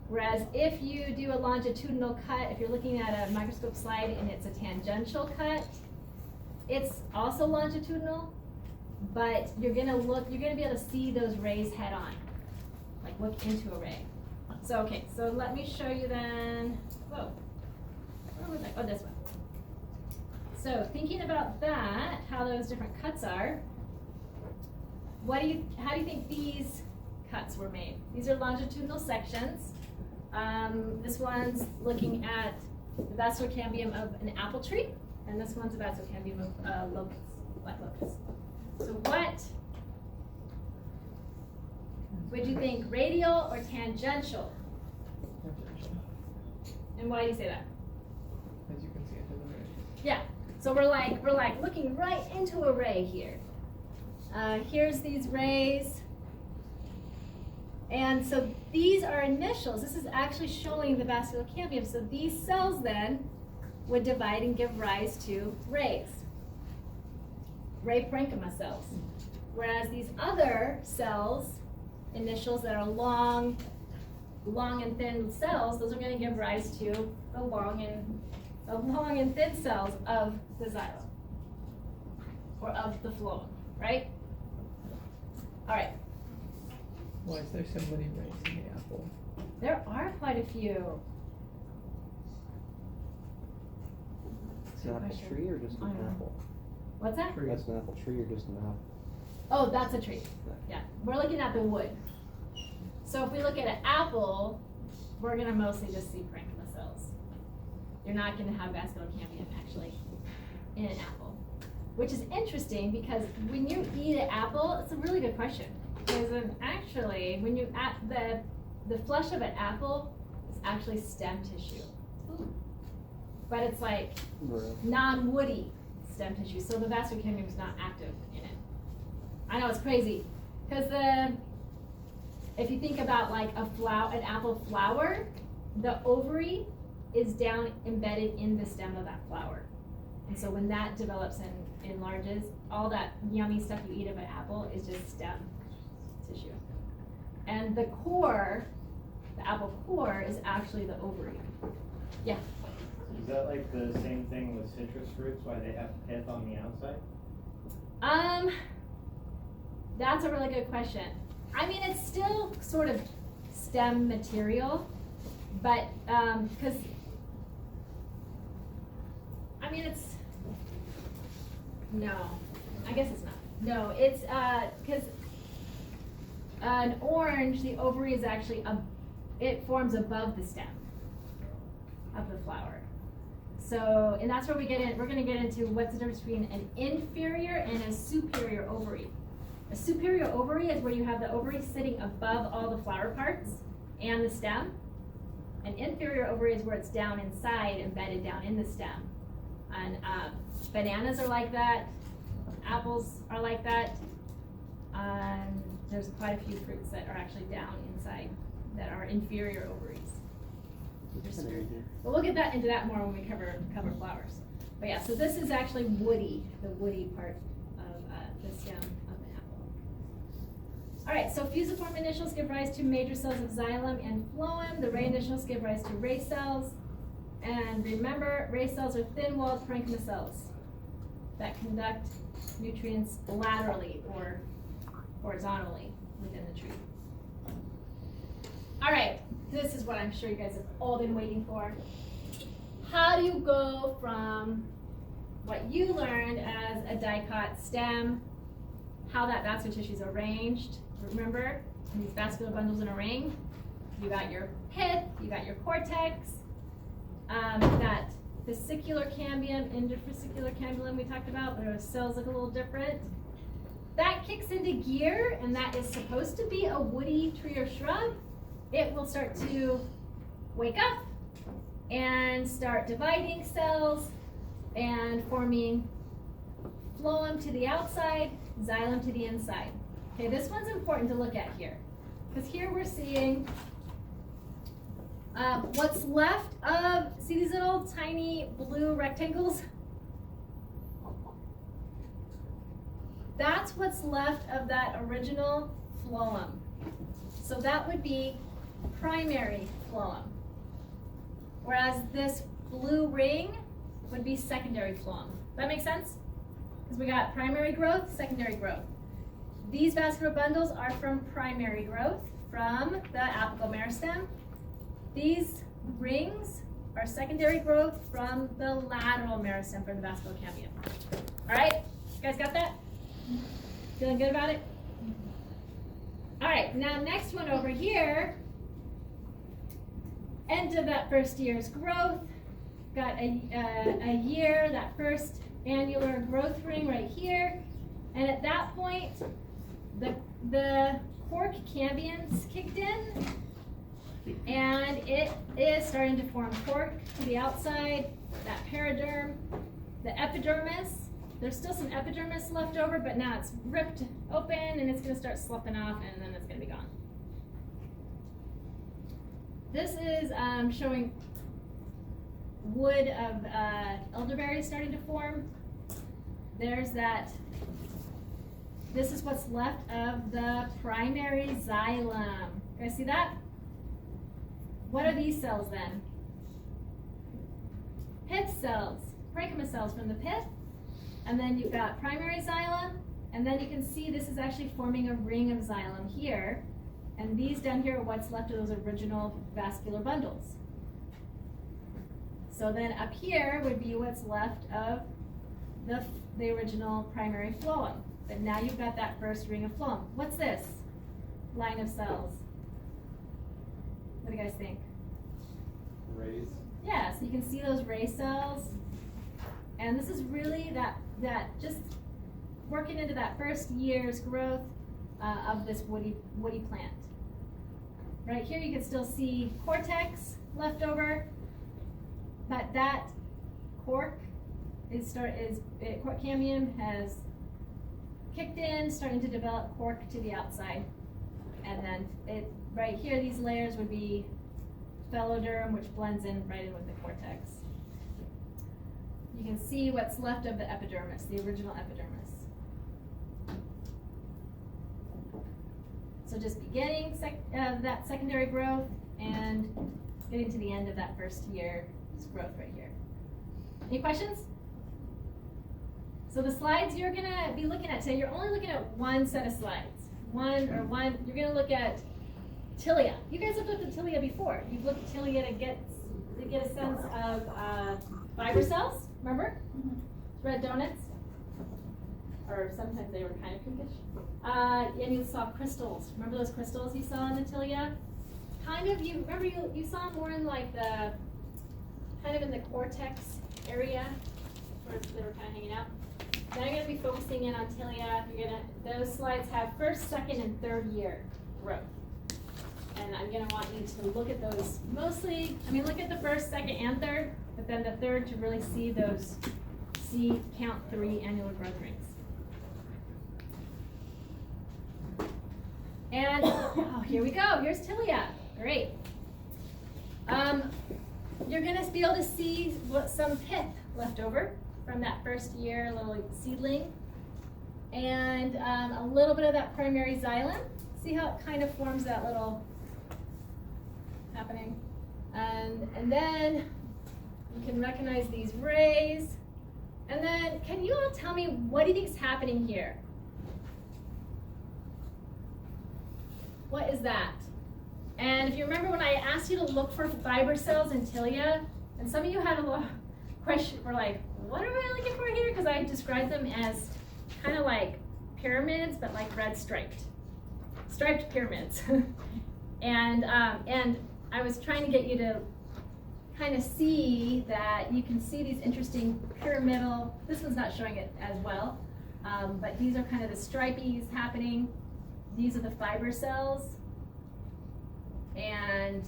S4: Whereas if you do a longitudinal cut, if you're looking at a microscope slide and it's a tangential cut, it's also longitudinal, but you're gonna be able to see those rays head on, like look into a ray. So, okay, so let me show you then, whoa, where was I? Oh, this one. So thinking about that, how those different cuts are, how do you think these cuts were made? These are longitudinal sections. This one's looking at the vascular cambium of an apple tree, and this one's a vascular cambium of locusts, white locusts. So what would you think, radial or tangential? And why do you say that?
S6: As you can see into the ray.
S4: Yeah. So we're like looking right into a ray here. Here's these rays. And so these are initials. This is actually showing the vascular cambium. So these cells then would divide and give rise to rays, ray parenchyma cells. Whereas these other cells, initials that are long and thin cells, those are going to give rise to the long and thin cells of the xylem, or of the phloem, right? All right.
S6: Why is there so many rays in the apple?
S4: There are quite a few.
S8: It's an apple
S4: question.
S8: tree or just
S4: I
S8: an
S4: know.
S8: apple?
S4: What's that?
S8: That's an apple tree or just an apple?
S4: Oh, that's a tree. Yeah, we're looking at the wood. So if we look at an apple, we're gonna mostly just see parenchyma cells. You're not gonna have vascular cambium actually in an apple, which is interesting because when you eat an apple, it's a really good question. Because actually, when you the flesh of an apple is actually stem tissue, but it's like non-woody stem tissue, so the vascular cambium is not active in it. I know it's crazy, because if you think about like an apple flower, the ovary is down embedded in the stem of that flower, and so when that develops and enlarges, all that yummy stuff you eat of an apple is just stem tissue, and the core, the apple core, is actually the ovary. Yeah.
S6: Is that like the same thing with citrus fruits, why they have pith on the outside?
S4: That's a really good question. I mean, it's still sort of stem material, but because I mean, I guess it's not. No, it's because an orange, the ovary is actually it forms above the stem of the flower. So, and that's where we're going to get into what's the difference between an inferior and a superior ovary. A superior ovary is where you have the ovary sitting above all the flower parts and the stem. An inferior ovary is where it's down inside, embedded down in the stem. And bananas are like that. Apples are like that. There's quite a few fruits that are actually down inside that are inferior ovaries. But we'll get into that more when we cover flowers. But yeah, so this is actually woody, the woody part of the stem of an apple. All right, so fusiform initials give rise to major cells of xylem and phloem. The ray initials give rise to ray cells. And remember, ray cells are thin-walled parenchyma cells that conduct nutrients laterally or horizontally within the tree. All right, this is what I'm sure you guys have all been waiting for. How do you go from what you learned as a dicot stem, how that vascular tissue is arranged? Remember, these vascular bundles in a ring, you got your pith, you got your cortex, that fascicular cambium, interfascicular cambium we talked about, where the cells look a little different. That kicks into gear, and that is supposed to be a woody tree or shrub. It will start to wake up and start dividing cells and forming phloem to the outside, xylem to the inside. Okay, this one's important to look at here, because here we're seeing what's left of, see these little tiny blue rectangles? That's what's left of that original phloem. So that would be primary phloem. Whereas this blue ring would be secondary phloem. That make sense? Because we got primary growth, secondary growth. These vascular bundles are from primary growth, from the apical meristem. These rings are secondary growth from the lateral meristem, from the vascular cambium. All right, you guys got that? Feeling good about it? All right, now next one over here, end of that first year's growth, got a year, that first annular growth ring right here, and at that point, the cork cambiums kicked in, and it is starting to form cork to the outside, that periderm, the epidermis. There's still some epidermis left over, but now it's ripped open and it's going to start sloughing off, and then it's going to be gone. This is showing wood of elderberry starting to form. There's that. This is what's left of the primary xylem. You guys see that? What are these cells then? Pith cells, parenchyma cells from the pith. And then you've got primary xylem, and then you can see this is actually forming a ring of xylem here. And these down here are what's left of those original vascular bundles. So then up here would be what's left of the original primary phloem. But now you've got that first ring of phloem. What's this? Line of cells. What do you guys think?
S6: Rays.
S4: Yeah, so you can see those ray cells. And this is really that just working into that first year's growth of this woody plant. Right here you can still see cortex left over, but that cork cork cambium has kicked in, starting to develop cork to the outside. And then right here, these layers would be phyloderm, which blends in right in with the cortex. You can see what's left of the epidermis, the original epidermis. So just beginning that secondary growth and getting to the end of that first year's growth right here. Any questions? So the slides you're gonna be looking at today, you're only looking at one set of slides. You're gonna look at tilia. You guys have looked at tilia before. You've looked at tilia to get a sense of fiber cells, remember? Red donuts. Or sometimes they were kind of pinkish. And you saw crystals. Remember those crystals you saw in the tilia? You saw more in like the, kind of in the cortex area, where they were kind of hanging out. Now you're going to be focusing in on tilia. Those slides have first, second, and third year growth. And I'm going to want you to look at those mostly, look at the first, second, and third, but then the third to really see those, count 3 annular growth rings. And, here we go. Here's tilia. Great. You're going to be able to see some pith left over from that first year, little seedling. And a little bit of that primary xylem. See how it kind of forms that little happening. And then you can recognize these rays. And then, can you all tell me, what do you think is happening here? What is that? And if you remember when I asked you to look for fiber cells in tilia, and some of you had a little question, were like, what are we looking for here? Because I described them as kind of like pyramids, but like red striped pyramids. and I was trying to get you to kind of see that you can see these interesting pyramidal, this one's not showing it as well, but these are kind of the stripies happening. These are the fiber cells. And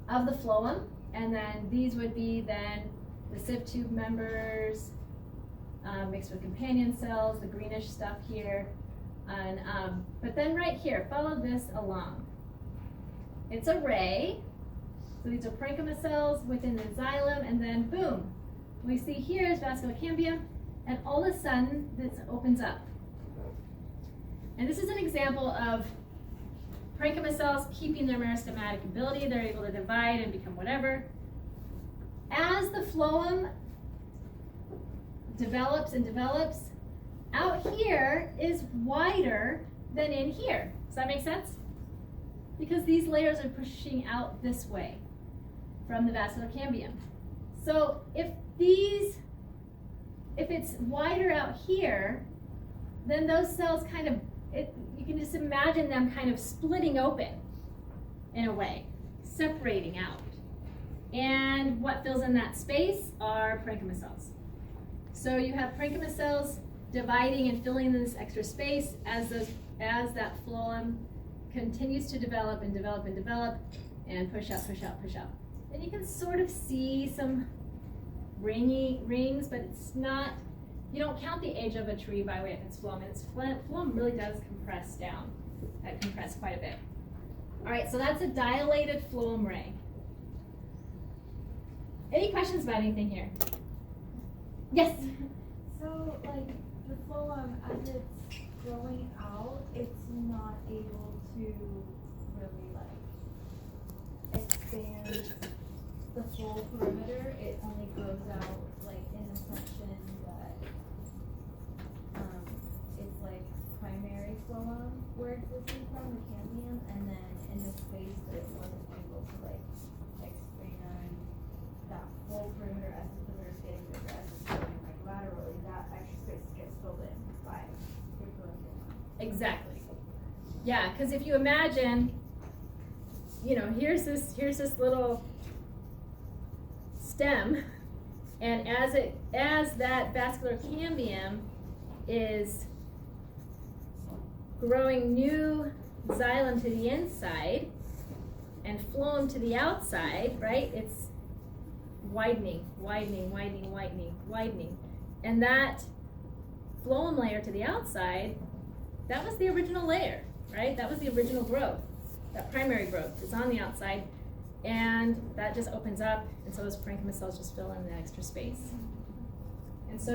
S4: of the phloem, and then these would be then the sieve tube members mixed with companion cells, the greenish stuff here, and but then right here, follow this along. It's a ray, so these are parenchyma cells within the xylem, and then boom, we see here is vascular cambium, and all of a sudden this opens up. And this is an example of parenchyma cells keeping their meristematic ability. They're able to divide and become whatever. As the phloem develops and develops, out here is wider than in here. Does that make sense? Because these layers are pushing out this way from the vascular cambium. So if it's wider out here, then those cells kind of, you can just imagine them kind of splitting open in a way, separating out. And what fills in that space are parenchyma cells. So you have parenchyma cells dividing and filling in this extra space as that phloem continues to develop and develop and develop and push out, push out, push out. And you can sort of see some rings, but it's not, you don't count the age of a tree by way of its phloem, and its phloem really does compress down, compress quite a bit. All right, so that's a dilated phloem ray. Any questions about anything here? Yes?
S9: So, like, the phloem, as it's growing out, it's not able to really, like, expand the full perimeter. It only grows out, like, in a section that, it's, like, primary phloem, where it's existing from the cambium, and then in the space that it wasn't able to, like, expand that whole perimeter as the perimeter is getting bigger, as it's going, like, laterally, that extra space gets filled in by your parenchyma.
S4: Exactly. Yeah, because if you imagine, you know, here's this little stem, and as that vascular cambium is growing new xylem to the inside and phloem to the outside, right? It's widening, widening, widening, widening, widening. And that phloem layer to the outside, that was the original layer, right? That was the original growth. That primary growth is on the outside, and that just opens up, and so those parenchyma cells just fill in the extra space. And so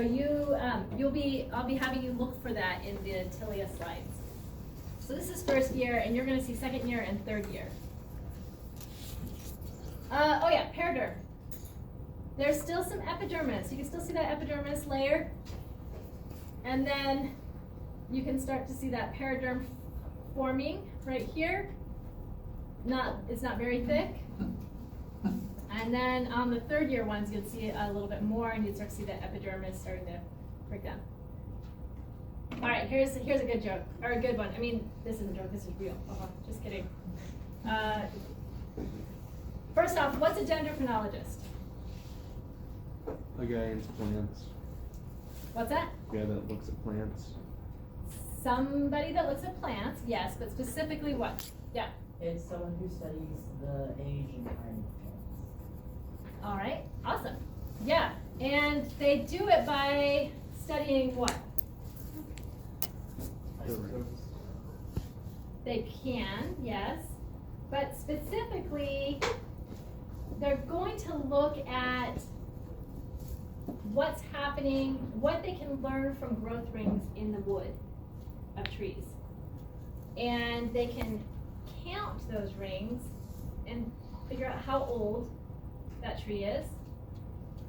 S4: I'll be having you look for that in the tilia slides. So this is first year, and you're going to see second year and third year. Oh yeah, periderm. There's still some epidermis. You can still see that epidermis layer. And then you can start to see that periderm forming right here. It's not very thick. And then on the third year ones, you'll see a little bit more, and you'd start to see the epidermis starting to break down. All right, here's a good joke, or a good one. I mean, this isn't a joke, this is real. Just kidding. First off, what's a dendrochronologist?
S8: A guy into plants.
S4: What's that?
S8: A guy that looks at plants.
S4: Somebody that looks at plants, yes, but specifically what? Yeah.
S10: It's someone who studies the age and time of plants.
S4: All right, awesome. Yeah, and they do it by studying what? They can, yes, but specifically, they're going to look at what's happening, what they can learn from growth rings in the wood of trees. And they can count those rings and figure out how old that tree is.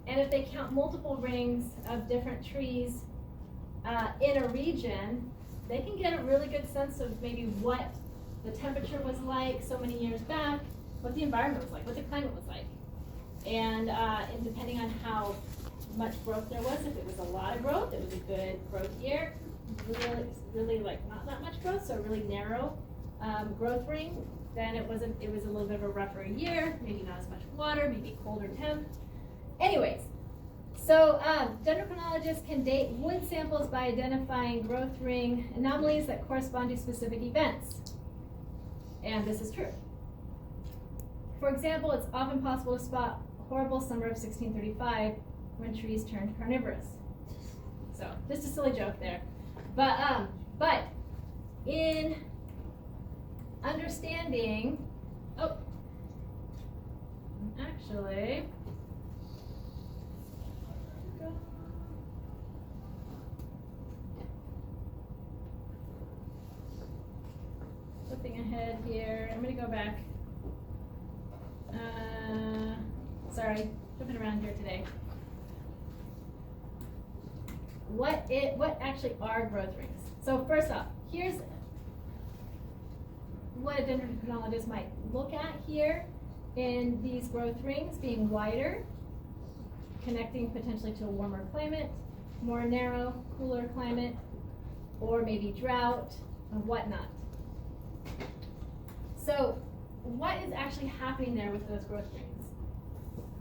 S4: And if they count multiple rings of different trees in a region, they can get a really good sense of maybe what the temperature was like so many years back, what the environment was like, what the climate was like. And depending on how much growth there was, if it was a lot of growth, it was a good growth year. Really like not that much growth, so a really narrow growth ring, then it was a little bit of a rougher year, maybe not as much water, maybe colder temp. Anyways, so dendrochronologists can date wood samples by identifying growth ring anomalies that correspond to specific events. And this is true. For example, it's often possible to spot a horrible summer of 1635 when trees turned carnivorous. So, just a silly joke there. But in understanding, actually, flipping ahead here, I'm going to go back. Sorry, flipping around here today. What actually are growth rings? So first off, here's what a dendrochronologist might look at here in these growth rings being wider, connecting potentially to a warmer climate, more narrow, cooler climate, or maybe drought and whatnot. So what is actually happening there with those growth rings?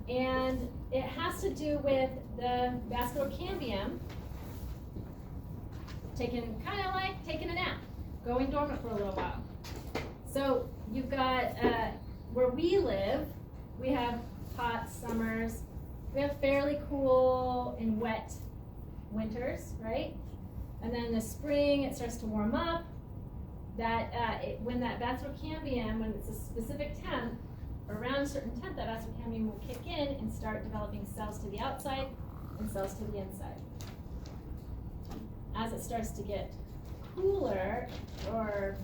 S4: And it has to do with the vascular cambium kind of like taking a nap, going dormant for a little while. So you've got, where we live, we have hot summers, we have fairly cool and wet winters, right? And then in the spring, it starts to warm up. When that vascular cambium, when it's a specific temp, around a certain temp, that vascular cambium will kick in and start developing cells to the outside and cells to the inside. As it starts to get cooler, or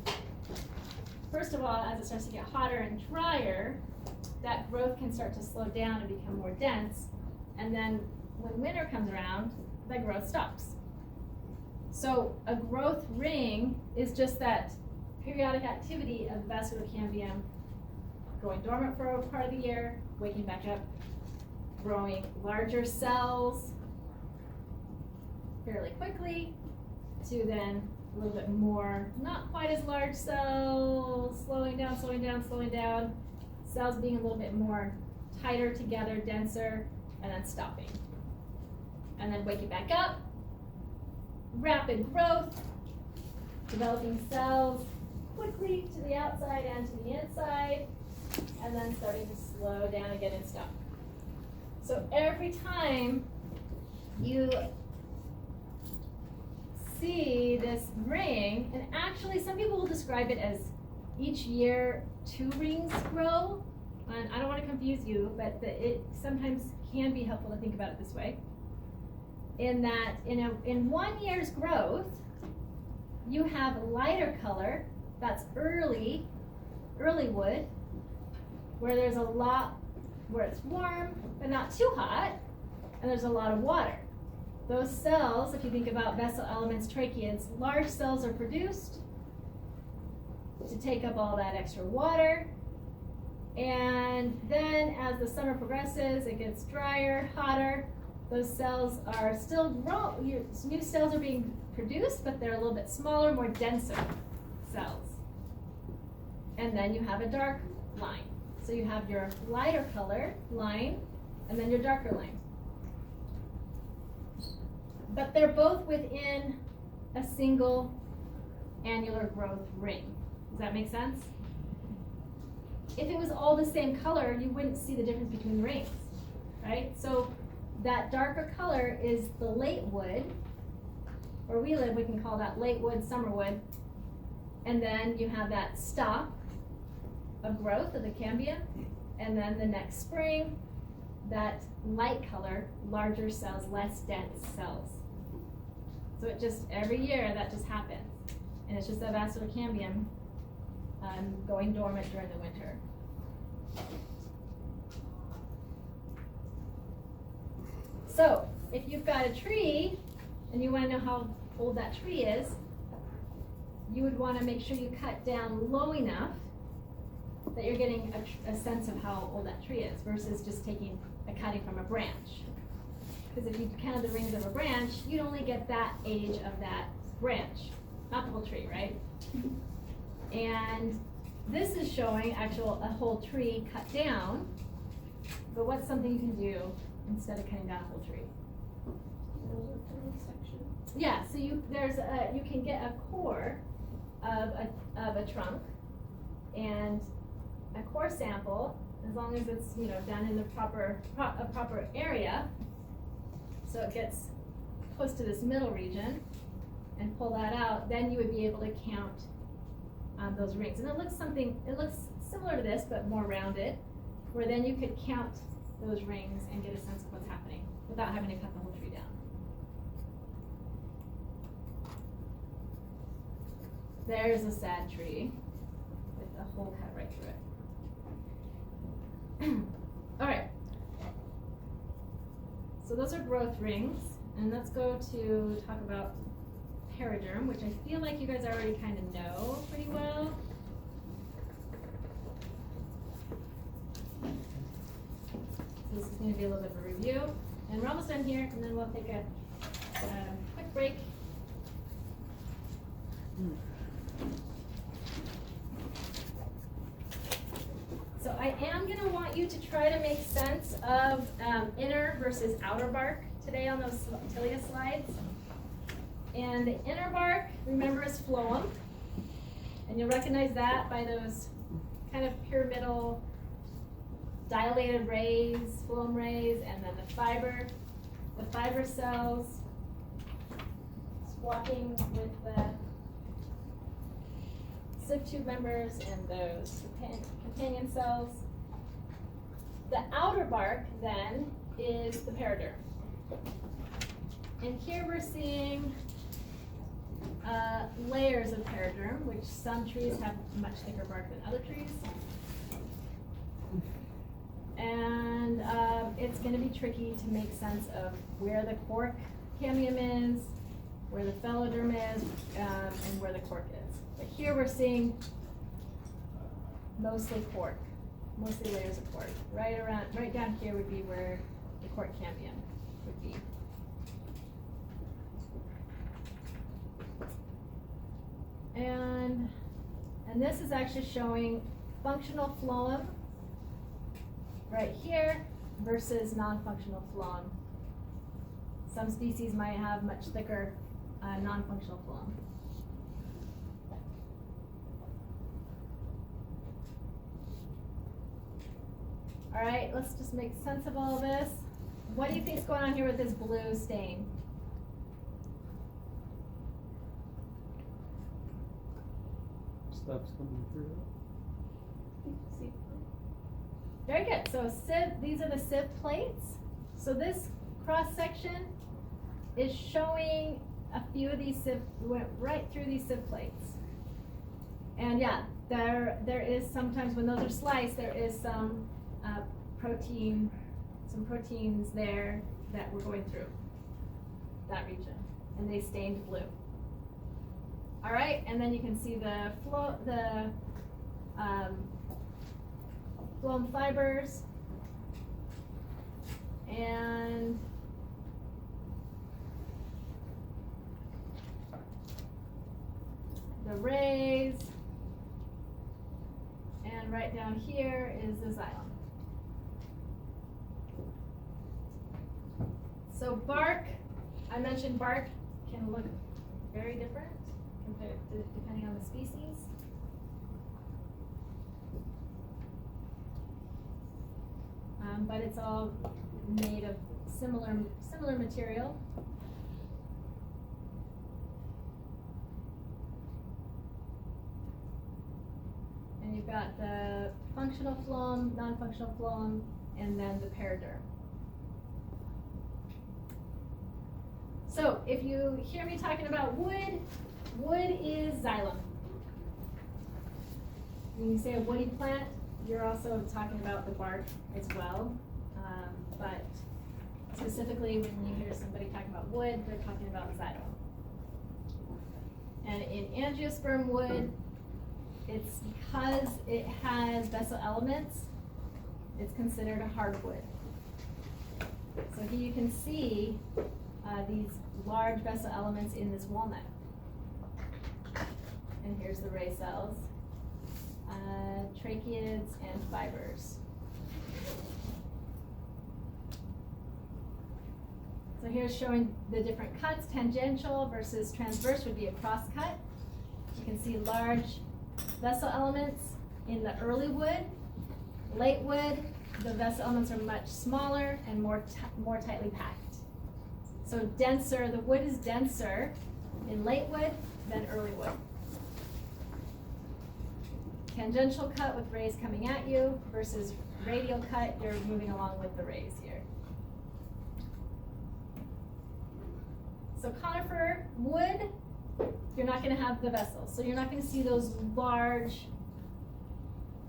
S4: first of all, as it starts to get hotter and drier, that growth can start to slow down and become more dense. And then when winter comes around, that growth stops. So a growth ring is just that periodic activity of vascular cambium going dormant for a part of the year, waking back up, growing larger cells fairly quickly, to then a little bit more, not quite as large cells, slowing down, cells being a little bit more tighter together, denser, and then stopping. And then waking back up, rapid growth, developing cells quickly to the outside and to the inside, and then starting to slow down again and stop. So every time you see this ring, and actually some people will describe it as each year 2 rings grow, and I don't want to confuse you, but it sometimes can be helpful to think about it this way. In that in 1 year's growth, you have lighter color, that's early wood, where there's a lot, where it's warm but not too hot, and there's a lot of water. Those cells, if you think about vessel elements, tracheids, large cells are produced to take up all that extra water. And then as the summer progresses, it gets drier, hotter. Those cells are still growing. New cells are being produced, but they're a little bit smaller, more denser cells. And then you have a dark line. So you have your lighter color line, and then your darker line. But they're both within a single annular growth ring. Does that make sense? If it was all the same color, you wouldn't see the difference between the rings, right? So that darker color is the late wood. Where we live, we can call that late wood, summer wood. And then you have that stop of growth of the cambium. And then the next spring, that light color, larger cells, less dense cells. So it just, every year that just happens. And it's just that vascular cambium going dormant during the winter. So if you've got a tree and you want to know how old that tree is, you would want to make sure you cut down low enough that you're getting a sense of how old that tree is versus just taking a cutting from a branch. Because if you counted the rings of a branch, you'd only get that age of that branch, not the whole tree, right? And this is showing a whole tree cut down, but what's something you can do instead of cutting down a whole tree? Yeah, so you can get a core of a trunk, and a core sample, as long as it's done in the proper area, so it gets close to this middle region, and pull that out, then you would be able to count those rings. And it looks similar to this, but more rounded, where then you could count those rings and get a sense of what's happening without having to cut the whole tree down. There's a sad tree with a hole cut right through it. All right. So those are growth rings, and let's go to talk about paraderm, which I feel like you guys already kind of know pretty well. So this is going to be a little bit of a review, and we're almost done here, and then we'll take a quick break. So I am going to want you to try to make sense of inner versus outer bark today on those Tilia slides. And the inner bark, remember, is phloem. And you'll recognize that by those kind of pyramidal dilated rays, phloem rays, and then the fiber cells swapping with the sieve tube members and those companion cells. The outer bark then is the paraderm. And here we're seeing layers of paraderm, which some trees have much thicker bark than other trees. And it's going to be tricky to make sense of where the cork cambium is, where the phylloderm is, and where the cork is. But here we're seeing mostly cork, mostly layers of cork. Right down here would be where the cork cambium would be. And this is actually showing functional phloem right here versus non-functional phloem. Some species might have much thicker non-functional phloem. All right, let's just make sense of all of this. What do you think is going on here with this blue stain?
S8: Stuff's coming through.
S4: Very good. So these are the sieve plates. So this cross section is showing a few of these went right through these sieve plates. And yeah, there is sometimes when those are sliced, there is some proteins there that were going through that region, and they stained blue. All right, and then you can see the phloem fibers and the rays, and right down here is the xylem. So bark, I mentioned bark can look very different depending on the species. But it's all made of similar material. And you've got the functional phloem, non-functional phloem, and then the paraderm. So if you hear me talking about wood, wood is xylem. When you say a woody plant, you're also talking about the bark as well. But specifically when you hear somebody talking about wood, they're talking about xylem. And in angiosperm wood, it's because it has vessel elements, it's considered a hardwood. So here you can see these large vessel elements in this walnut. And here's the ray cells, tracheids and fibers. So here's showing the different cuts. Tangential versus transverse would be a cross cut. You can see large vessel elements in the early wood. Late wood, the vessel elements are much smaller and more tightly packed. So denser, the wood is denser in late wood than early wood. Tangential cut with rays coming at you versus radial cut, you're moving along with the rays here. So conifer wood, you're not going to have the vessels. So you're not going to see those large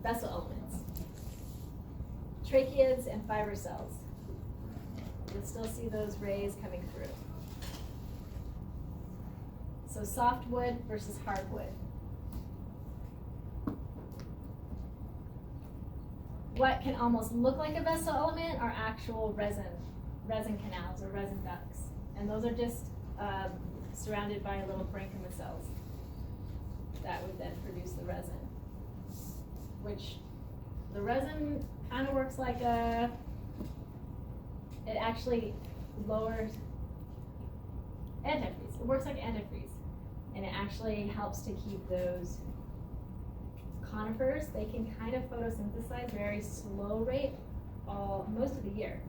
S4: vessel elements. Tracheids and fiber cells. You'll still see those rays coming through. So soft wood versus hardwood. What can almost look like a vessel element are actual resin canals or resin ducts. And those are just surrounded by little parenchyma cells that would then produce the resin. Which the resin kind of works like it actually lowers antifreeze. It works like antifreeze. And it actually helps to keep those conifers, they can kind of photosynthesize very slow rate most of the year.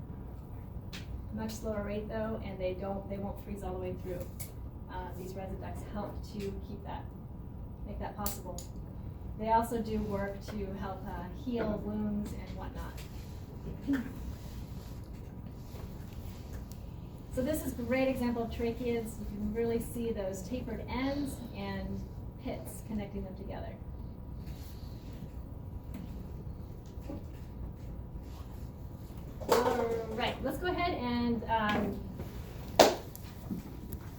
S4: Much slower rate though, and they won't freeze all the way through. These resin ducts help to keep that, make that possible. They also do work to help heal wounds and whatnot. So this is a great example of tracheids. You can really see those tapered ends and pits connecting them together. All right, let's go ahead and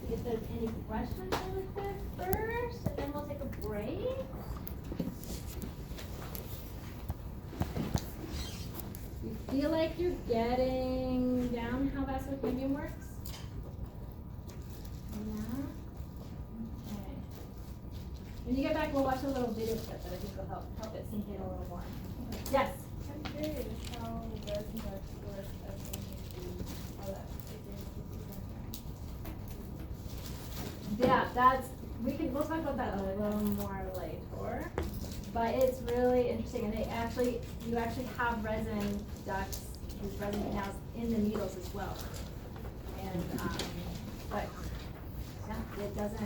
S4: see if there's any questions really quick first, and then we'll take a break. You feel like you're getting down how vascular cambium works? Yeah? Okay. When you get back, we'll watch a little video clip that I think will help it sink in a little more. Yes?
S9: I'm curious how resin ducts work as how that
S4: Yeah, we'll talk about that a little more later. But it's really interesting, and you actually have resin ducts, these resin canals in the needles as well. And but yeah, it doesn't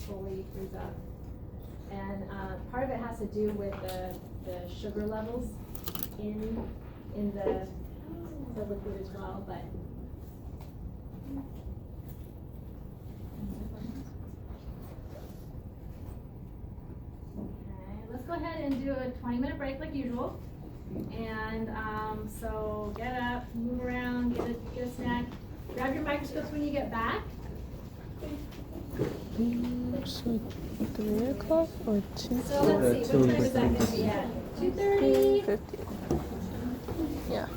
S4: fully freeze up. And part of it has to do with the sugar levels in the liquid as well. But let's go ahead and do a 20-minute break like usual. And so get up, move around, get a snack. Grab your microscopes when you get back.
S2: So 3 o'clock or 2?
S4: So let's see, what time is that going to be at? 2:30?
S2: 2:50. Yeah.